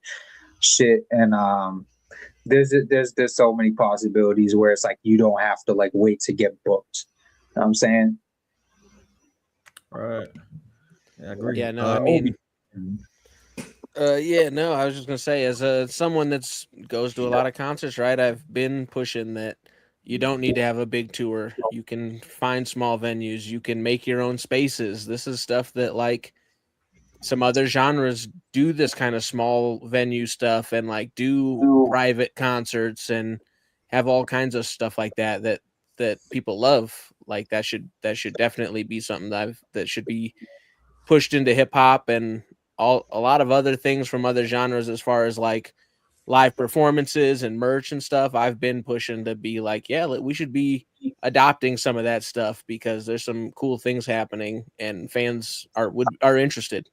shit. And there's so many possibilities where it's like you don't have to like wait to get booked. You know what I'm saying? All right. Yeah, I agree. Yeah, no, I mean, I was just gonna say, as someone that's goes to a lot of concerts, right? I've been pushing that you don't need to have a big tour. You can find small venues. You can make your own spaces. This is stuff that like some other genres do, this kind of small venue stuff and like do private concerts and have all kinds of stuff like that people love. Like that should definitely be something that should be pushed into hip hop and a lot of other things from other genres, as far as like live performances and merch and stuff, I've been pushing to be like, yeah, we should be adopting some of that stuff because there's some cool things happening and fans are interested.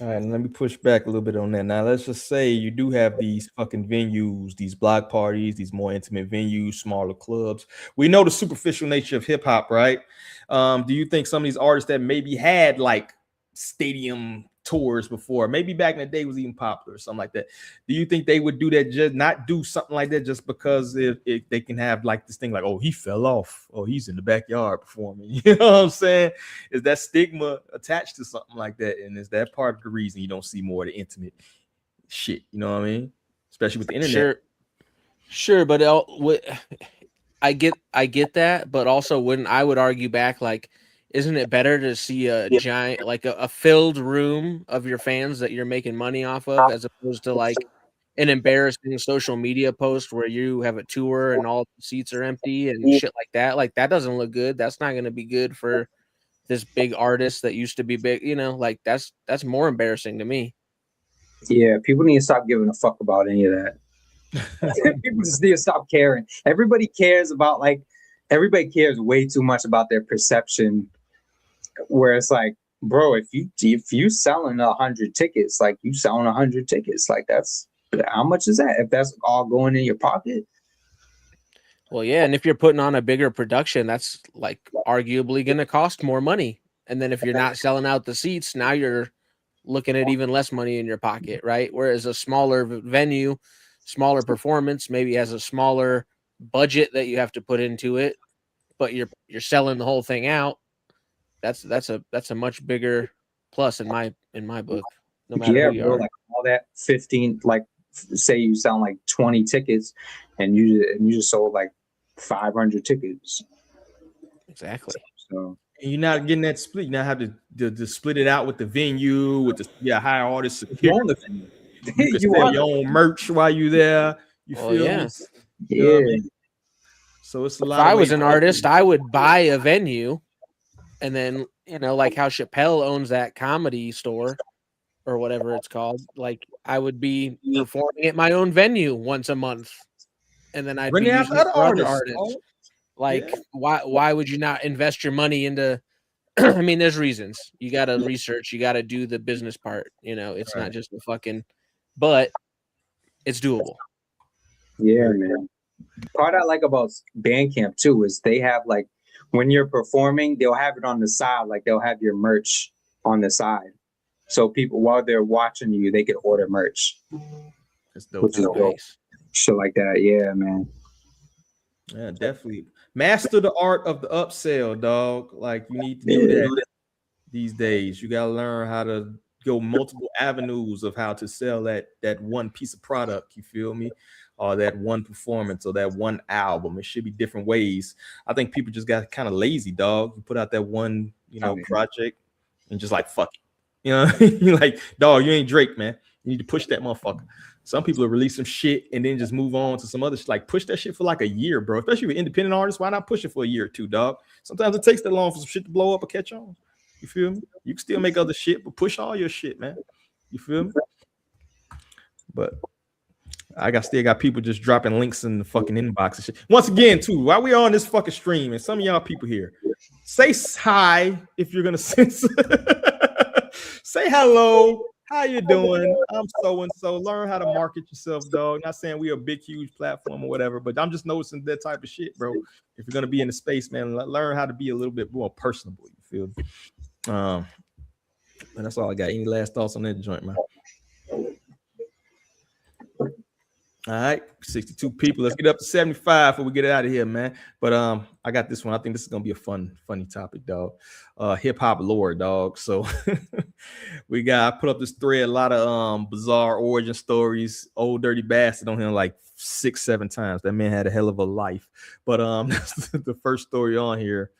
All right, let me push back a little bit on that. Now, let's just say you do have these fucking venues, these block parties, these more intimate venues, smaller clubs. We know the superficial nature of hip hop, right? Do you think some of these artists that maybe had like stadium tours before, maybe back in the day was even popular or something like that, do you think they would do that, just not do something like that just because if they can have like this thing like, oh, he fell off, oh, he's in the backyard performing? You know what I'm saying? Is that stigma attached to something like that, and is that part of the reason you don't see more of the intimate shit? You know what I mean? Especially with the internet. Sure, but I get that, but also I would argue back, like, isn't it better to see a giant, like a filled room of your fans that you're making money off of, as opposed to like an embarrassing social media post where you have a tour and all the seats are empty and shit like that? Like, that doesn't look good. That's not going to be good for this big artist that used to be big. You know, like that's more embarrassing to me. Yeah, people need to stop giving a fuck about any of that. People just need to stop caring. Everybody cares way too much about their perception. Where it's like, bro, if you selling 100 tickets, like you selling 100 tickets, like that's how much is that? If that's all going in your pocket. Well, yeah, and if you're putting on a bigger production, that's like arguably going to cost more money. And then if you're not selling out the seats, now you're looking at even less money in your pocket, right? Whereas a smaller venue, smaller performance, maybe has a smaller budget that you have to put into it, but you're selling the whole thing out. That's a much bigger plus in my book. No matter who you are. Like all that 15, like say you sound like 20 tickets, and you just sold like 500 tickets. Exactly. So you're not getting that split. You now have to split it out with the venue, with the higher artist security. You can sell your own merch while you're there. You feel me? You know what I mean? So it's a lot. If I was an artist, I would buy a venue. And then, you know, like how Chappelle owns that comedy store or whatever it's called, like I would be performing at my own venue once a month. And then I'd be using it for other artists. Like, why would you not invest your money into I mean, there's reasons. You got to research. You got to do the business part. You know, it's not just a fucking, but it's doable. Yeah, man. Part I like about Bandcamp too is they have like, when you're performing, they'll have it on the side, like they'll have your merch on the side. So people, while they're watching you, they can order merch. That's dope. Which is dope. Shit like that. Yeah, man. Yeah, definitely. Master the art of the upsell, dog. Like you need to do that these days. You got to learn how to go multiple avenues of how to sell that one piece of product. You feel me? Or that one performance or that one album. It should be different ways. I think people just got kind of lazy, dog. You put out that one, project and just like, fuck it. You know, you're like, dog, you ain't Drake, man. You need to push that motherfucker. Some people will release some shit and then just move on to some other shit. Like push that shit for like a year, bro. Especially with independent artists, why not push it for a year or two, dog? Sometimes it takes that long for some shit to blow up or catch on. You feel me? You can still make other shit, but push all your shit, man. You feel me? But I still got people just dropping links in the fucking inbox and shit. Once again, too, while we are on this fucking stream, and some of y'all people here, say hi if you're gonna say hello. How you doing? I'm so and so. Learn how to market yourself, dog. Not saying we're a big, huge platform or whatever, but I'm just noticing that type of shit, bro. If you're gonna be in the space, man, learn how to be a little bit more personable. You feel me? And that's all I got. Any last thoughts on that joint, man? All right, 62 people. Let's get up to 75 before we get out of here, man. But I got this one. I think this is gonna be a funny topic, dog. Hip hop lore, dog. So I put up this thread, a lot of bizarre origin stories. Old Dirty Bastard on him like 6-7 times. That man had a hell of a life. But that's the first story on here.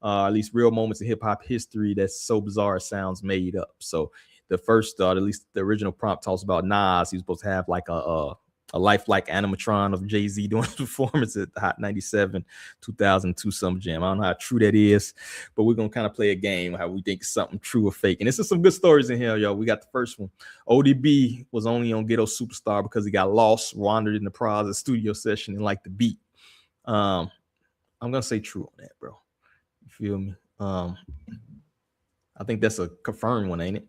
At least real moments in hip hop history that's so bizarre it sounds made up. So the first, at least the original prompt talks about Nas. He was supposed to have like a a lifelike animatron of Jay-Z doing a performance at the Hot 97 2002 Summer Jam. I don't know how true that is, but we're going to kind of play a game how we think something true or fake. And this is some good stories in here, yo. We got the first one. ODB was only on Ghetto Superstar because he got lost, wandered in the Plaza studio session and liked the beat. I'm going to say true on that, bro. You feel me? I think that's a confirmed one, ain't it?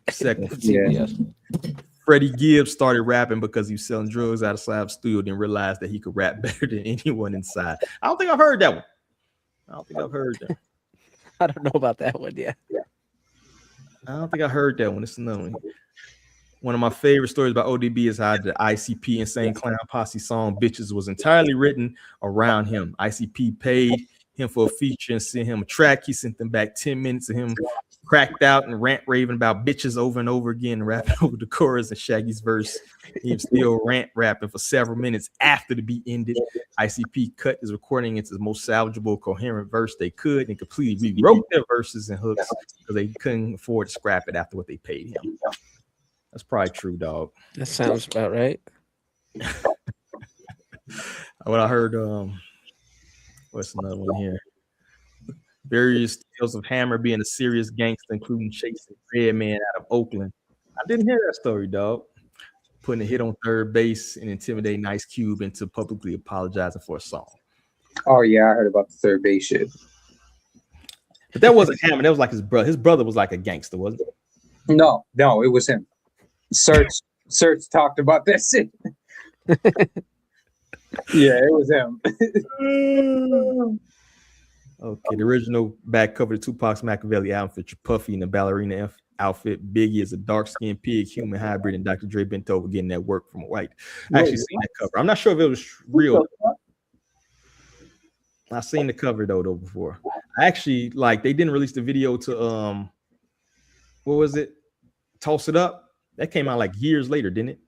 Second, yes. Freddie Gibbs started rapping because he was selling drugs outside of the studio, then realized that he could rap better than anyone inside. I don't think I've heard that one. I don't know about that one. Yeah. I don't think I heard that one. It's another one. One of my favorite stories about ODB is how the ICP Insane Clown Posse song Bitches was entirely written around him. ICP paid him for a feature and sent him a track. He sent them back 10 minutes of him cracked out and rant raving about bitches over and over again, rapping over the chorus and Shaggy's verse. He was still rant rapping for several minutes after the beat ended. ICP cut his recording into the most salvageable, coherent verse they could and completely rewrote their verses and hooks because they couldn't afford to scrap it after what they paid him. That's probably true, dog. That sounds about right. What I heard, what's another one here? Various tales of Hammer being a serious gangster, including chasing Redman out of Oakland. I didn't hear that story, dog. Putting a hit on third base and intimidating Ice Cube into publicly apologizing for a song. Oh yeah, I heard about the third base shit. But that wasn't Hammer. That was like his brother. His brother was like a gangster, wasn't it? No, it was him. Search talked about that shit. Yeah, it was him. Okay, the original back cover of Tupac's Machiavelli album featured Puffy in the ballerina outfit. Biggie is a dark-skinned pig human hybrid, and Dr. Dre bent over getting that work from a white. I actually seen that cover. I'm not sure if it was real. I've seen the cover though before. I actually they didn't release the video to what was it? Toss It Up. That came out like years later, didn't it?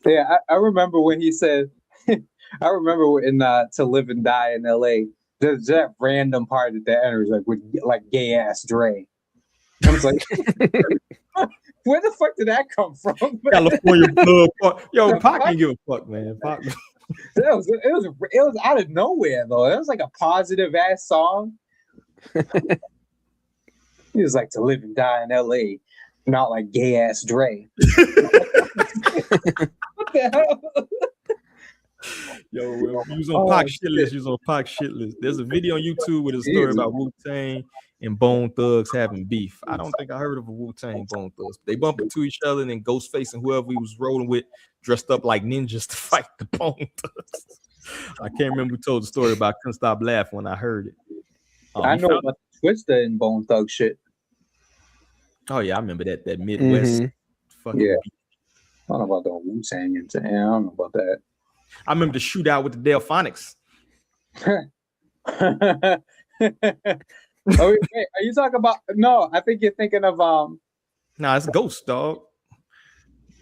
Yeah, I remember when he said, I remember in To Live and Die in LA, there's that random part at the end was with gay ass Dre. I was like, where the fuck did that come from? California blood. Yo, Pac didn't give a fuck, man. Pac. It was out of nowhere though. It was like a positive ass song. He was like To Live and Die in LA, not like gay ass Dre. What the hell? Yo, you was on Pac shit list. You was on Pac shit list. There's a video on YouTube with a story about Wu-Tang and Bone Thugs having beef. I don't think I heard of a Wu-Tang Bone Thugs. They bump into each other, and then Ghostface and whoever he was rolling with dressed up like ninjas to fight the Bone Thugs. I can't remember who told the story about. I couldn't stop laughing when I heard it. I know about Twista and Bone Thug shit. Oh yeah, I remember that Midwest fucking beat. I don't know about the Wu-Tang and I don't know about that. I remember the shootout with the Delphonics. Oh, wait, are you talking about? No, I think you're thinking of Nah, it's Ghost, dog.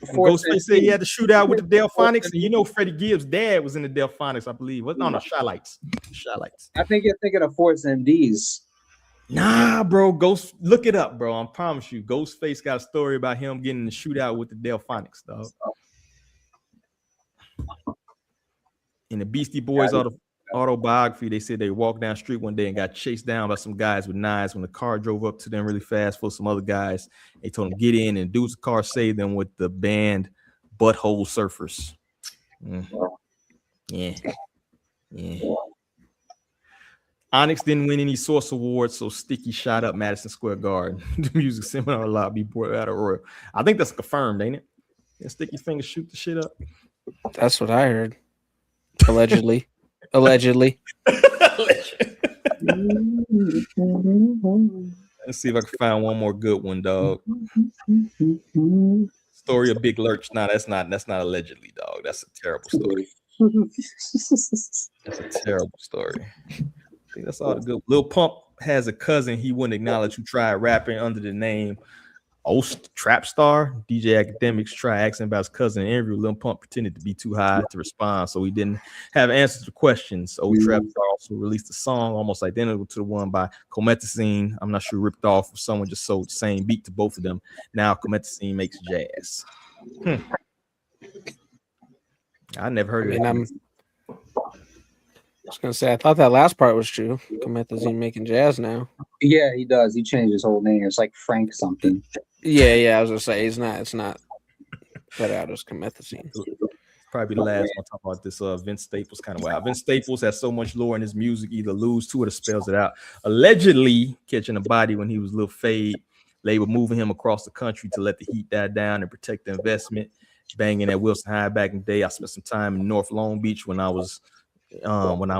Ghostface said he had to shoot out with the Delphonics, and you know Freddie Gibbs' dad was in the Delphonics, I believe. What's on the Shylights? I think you're thinking of Force MDs. Nah, bro. Ghost, look it up, bro. I promise you, Ghostface got a story about him getting in the shootout with the Delphonics, dog. In the Beastie Boys autobiography, they said they walked down the street one day and got chased down by some guys with knives. When the car drove up to them really fast for some other guys, they told them get in, and dudes the car saved them with the band Butthole Surfers. Yeah. Onyx didn't win any Source Awards, so Sticky shot up Madison Square Garden. The music seminar lobby brought out of Royal. I think that's confirmed, ain't it? Did Sticky Fingers shoot the shit up? That's what I heard. Allegedly. Allegedly. Let's see if I can find one more good one, dog. Story of Big Lurch. Nah, that's not allegedly, dog. That's a terrible story. That's a terrible story. I think that's all the good. Lil Pump has a cousin he wouldn't acknowledge who tried rapping under the name Oast Trap Star. DJ Academics tried asking about his cousin in an interview. Lil Pump pretended to be too high to respond, so he didn't have answers to questions. Oast Trap Star also released a song almost identical to the one by Commentators. I'm not sure ripped off if someone just sold the same beat to both of them. Now Commentators makes jazz. I never heard of mean, it. I was gonna say I thought that last part was true. Commentators making jazz now. Yeah, he does. He changed his whole name. It's like Frank something. Yeah. I was gonna say it's not put out as Commentators. Probably the last one talking about this Vince Staples kind of wild. Vince Staples has so much lore in his music, either lose to it or spells it out. Allegedly catching a body when he was a little fade. Label moving him across the country to let the heat die down and protect the investment. Banging at Wilson High back in the day. I spent some time in North Long Beach when I was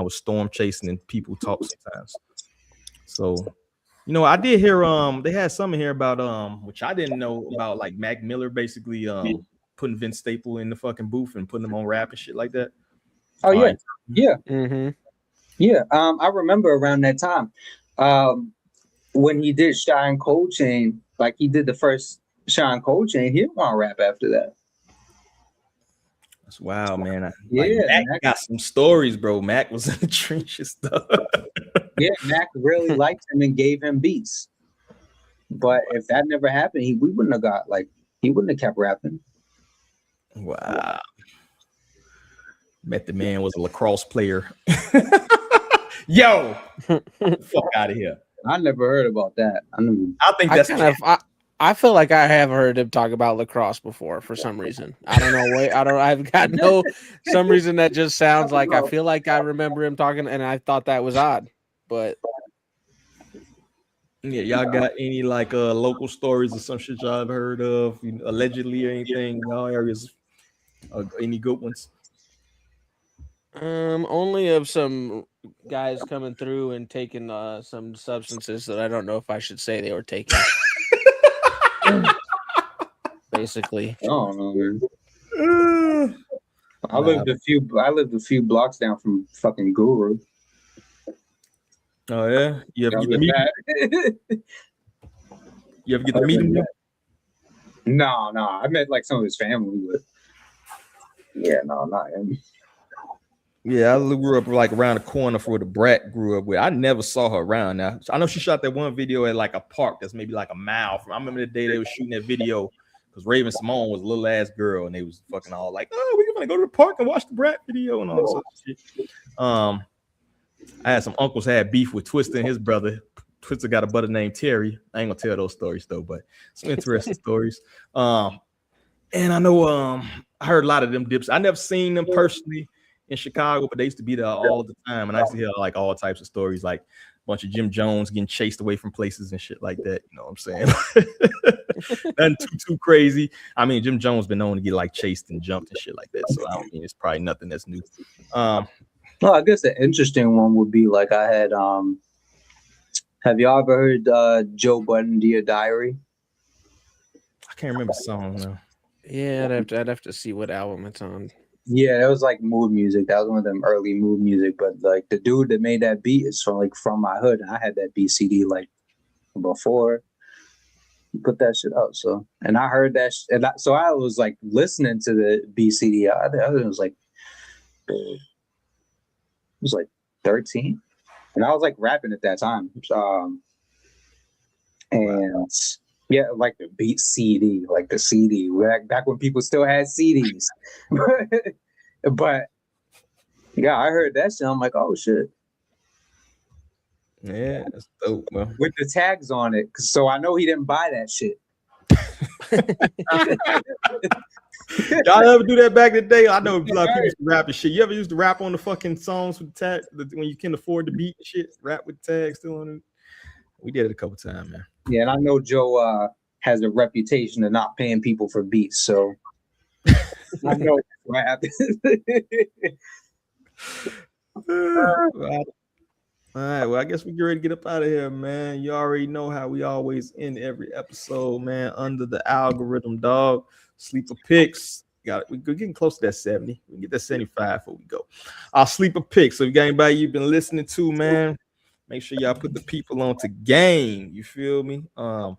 storm chasing and people talk sometimes. So, you know, I did hear they had something here about which I didn't know about, like Mac Miller basically putting Vince Staples in the fucking booth and putting him on rap and shit like that. Oh yeah, right. yeah, mm-hmm. Yeah. I remember around that time when he did Shine Cold Chain, like he did the first Shine Cold Chain. He didn't want to rap after that. That's wild, man. Yeah, Mac got some stories, bro. Mac was in the trenches stuff. Yeah, Mac really liked him and gave him beats. But if that never happened, he wouldn't have kept rapping. Wow. Bet the man was a lacrosse player. Yo, fuck out of here. I never heard about that. I think that's I feel like I have heard him talk about lacrosse before for some reason. I don't know. I've got some reason that just sounds like I feel like I remember him talking, and I thought that was odd. But yeah, y'all got any like local stories or some shit y'all have heard of, allegedly or anything in y'all areas? Any good ones? Only of some guys coming through and taking some substances that I don't know if I should say they were taking. Basically, I don't know, man. I lived a few blocks down from fucking Guru. Oh yeah, you ever get to meet him? You ever get to meet him? No, I met like some of his family, but yeah, no, not him. Yeah, I grew up like around the corner for where the Brat grew up with. I never saw her around now. I know she shot that one video at like a park that's maybe like a mile from. I remember the day they were shooting that video because Raven Simone was a little ass girl and they was fucking all like, oh, we're gonna go to the park and watch the Brat video and all this other shit. I had some uncles had beef with Twista and his brother. Twista got a brother named Terry. I ain't gonna tell those stories though, but some interesting stories. And I know I heard a lot of them dips. I never seen them personally in Chicago, but they used to be there all the time, and I used to hear like all types of stories, like a bunch of Jim Jones getting chased away from places and shit like that. You know what I'm saying? Nothing too crazy. I mean, Jim Jones been known to get like chased and jumped and shit like that, so I don't mean it's probably nothing that's new. Well, I guess the interesting one would be like I had. Have y'all ever heard Joe Budden Dear Diary? I can't remember the song now. Yeah, I'd have to see what album it's on. Yeah, that was like mood music. That was one of them early mood music. But like the dude that made that beat is from my hood. And I had that beat CD like before he put that shit out. So, and I heard that. So I was like listening to the BCD. I was like 13, and I was like rapping at that time. And yeah, like the beat CD, like the CD, back when people still had CDs. But yeah, I heard that shit. I'm like, oh shit. Yeah, that's dope, man. With the tags on it, so I know he didn't buy that shit. Y'all ever do that back in the day? I know a lot of people used to rap and shit. You ever used to rap on the fucking songs with the tag when you can afford the beat and shit? Rap with tags still on it. We did it a couple times, man. Yeah, and I know Joe has a reputation of not paying people for beats, so I know what happens. All right, well, I guess we get ready to get up out of here, man. You already know how we always end every episode, man. Under the algorithm, dog. Sleeper picks. We're getting close to that 70. We can get that 75 before we go. Our sleeper picks. So, you got anybody you've been listening to, man? Make sure y'all put the people on to game. You feel me? And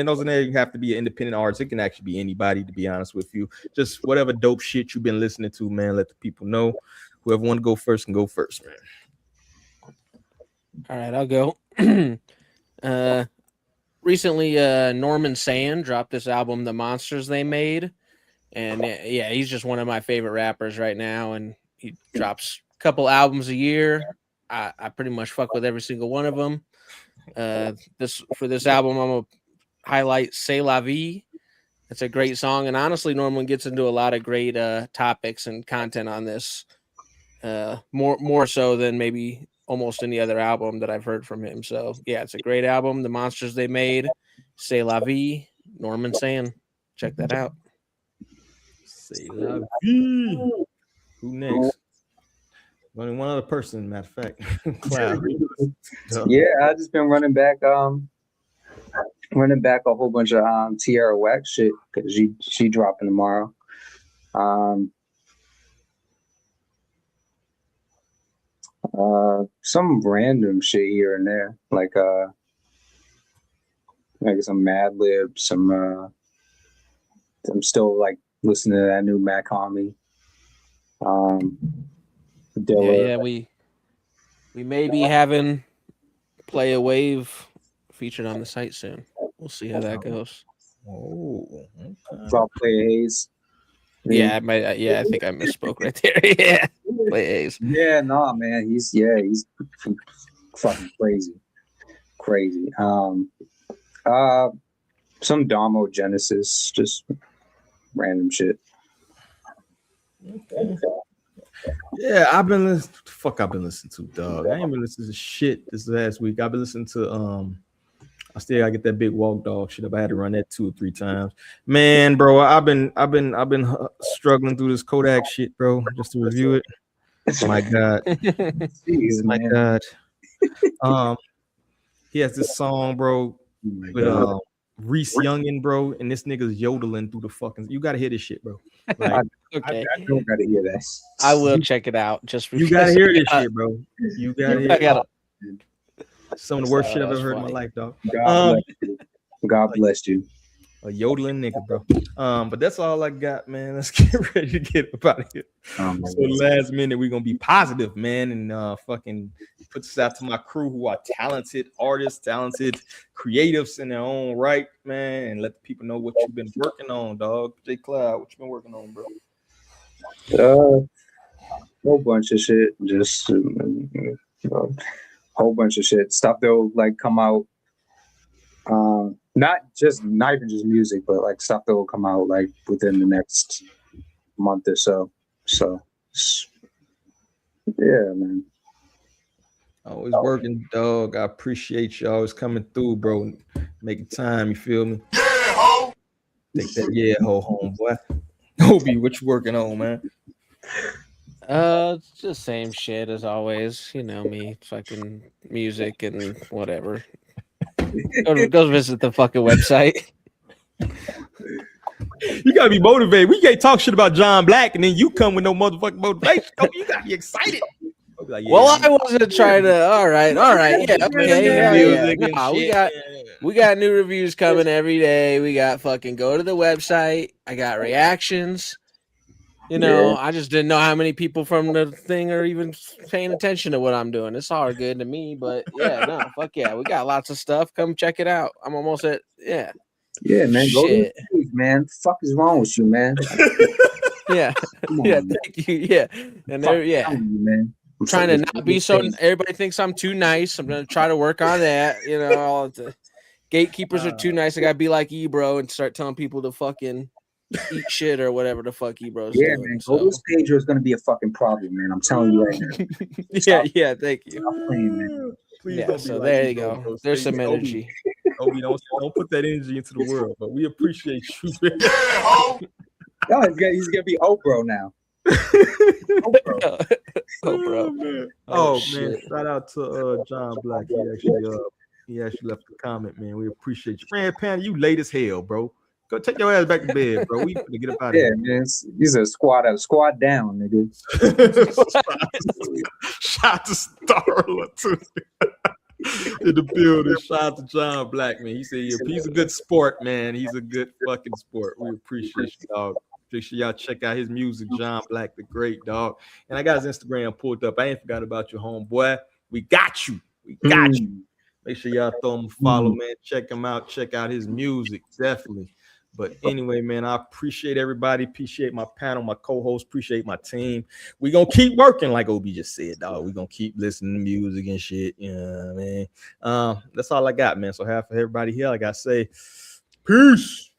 those in there, you have to be an independent artist. It can actually be anybody, to be honest with you. Just whatever dope shit you've been listening to, man. Let the people know. Whoever want to go first can go first, man. All right, I'll go. Recently, Norman Sand dropped this album, The Monsters They Made. And yeah, he's just one of my favorite rappers right now, and he drops a couple albums a year. I pretty much fuck with every single one of them. This album, I'm gonna highlight "C'est La Vie." It's a great song, and honestly, Norman gets into a lot of great topics and content on this. More so than maybe almost any other album that I've heard from him. So yeah, it's a great album. The monsters they made, "C'est La Vie," Norman Sand. Check that out. "C'est La Vie." Who next? Only one other person, matter of fact. Cloud. Yeah, I just been running back a whole bunch of Tierra Wax shit because she dropping tomorrow. Some random shit here and there, like some Mad Lib, I'm still like listening to that new Mac Homie. Yeah, we may be having Play a Wave featured on the site soon. We'll see how that goes. Oh, okay. About Play Haze. Yeah, I think I misspoke right there. Yeah, Play Haze. Yeah, no, man, he's fucking crazy. Some Damo Genesis, just random shit. Okay. Yeah, I've been listening to, dog. I ain't been listening to shit this last week. I've been listening to I still gotta get that Big Walk Dog shit up. I had to run that 2 or 3 times. Man, bro, I've been struggling through this Kodak shit, bro, just to review it. My God. Jeez, my man. God. He has this song, bro, with Reese Youngin, bro, and this nigga's yodeling through the fucking. You gotta hear this shit, bro. Like, Okay, I don't gotta hear that. I will check it out. Just you gotta hear this shit, bro. You gotta hear. I gotta. Some of the worst shit I've ever heard in my life, dog. God bless you. A yodeling nigga, bro. But that's all I got, man. Let's get ready to get up out of here. So last minute, we're gonna be positive, man, and fucking put this out to my crew who are talented artists, talented creatives in their own right, man, and let the people know what you've been working on, dog. J Cloud, what you been working on, bro? Whole bunch of shit. Just whole bunch of shit. Stuff that'll like come out. Not even just music, but like stuff that will come out like within the next month or so. So yeah, man. Always working, dog. I appreciate you always coming through, bro. Making time, you feel me? Yeah, ho. Take that home, boy. Obi, what you working on, man? It's just same shit as always. You know me, fucking music and whatever. Go visit the fucking website. You gotta be motivated. We can't talk shit about John Black and then you come with no motherfucking motivation. You gotta be excited. Like, well, I wasn't trying to. All right, yeah, okay, yeah. We got new reviews coming every day. We got fucking go to the website. I got reactions. You know, I just didn't know how many people from the thing are even paying attention to what I'm doing. It's all good to me, but yeah, no, fuck yeah, we got lots of stuff. Come check it out. I'm almost at Yeah, man. Go to the page, man. The fuck is wrong with you, man? Yeah, thank you. Yeah, and there, man. I'm trying to not be so. Everybody thinks I'm too nice. I'm gonna try to work on that. You know, all the gatekeepers are too nice. I gotta be like Ebro and start telling people to fucking eat shit or whatever the fuck Ebro's doing. Man. This page is gonna be a fucking problem, man. I'm telling you right now. Yeah, thank you. Stop playing, man. Please don't so there you go. Bro. There's some energy. Obi, don't put that energy into the world, but we appreciate you. No, he's gonna be Oprah now. Oprah. Man, shout out to John Black. He actually left a comment, man. We appreciate you, man. Panda, you late as hell, bro. Go take your ass back to bed, bro. We gonna get up out of here. Yeah, man. He's a squat down, nigga. Shout to Starla too. In the building. Shout out to John Black, man. He said he's a good sport, man. He's a good fucking sport. We appreciate you, dog. Make sure y'all check out his music, John Black, the great dog. And I got his Instagram pulled up. I ain't forgot about your homeboy. We got you. You. Make sure y'all throw him a follow, man. Check him out. Check out his music, definitely. But anyway, man, I appreciate everybody. Appreciate my panel, my co-host. Appreciate my team. We're going to keep working, like Obi just said, dog. We're going to keep listening to music and shit. You know what I mean? That's all I got, man. So, half of everybody here, I got to say, peace.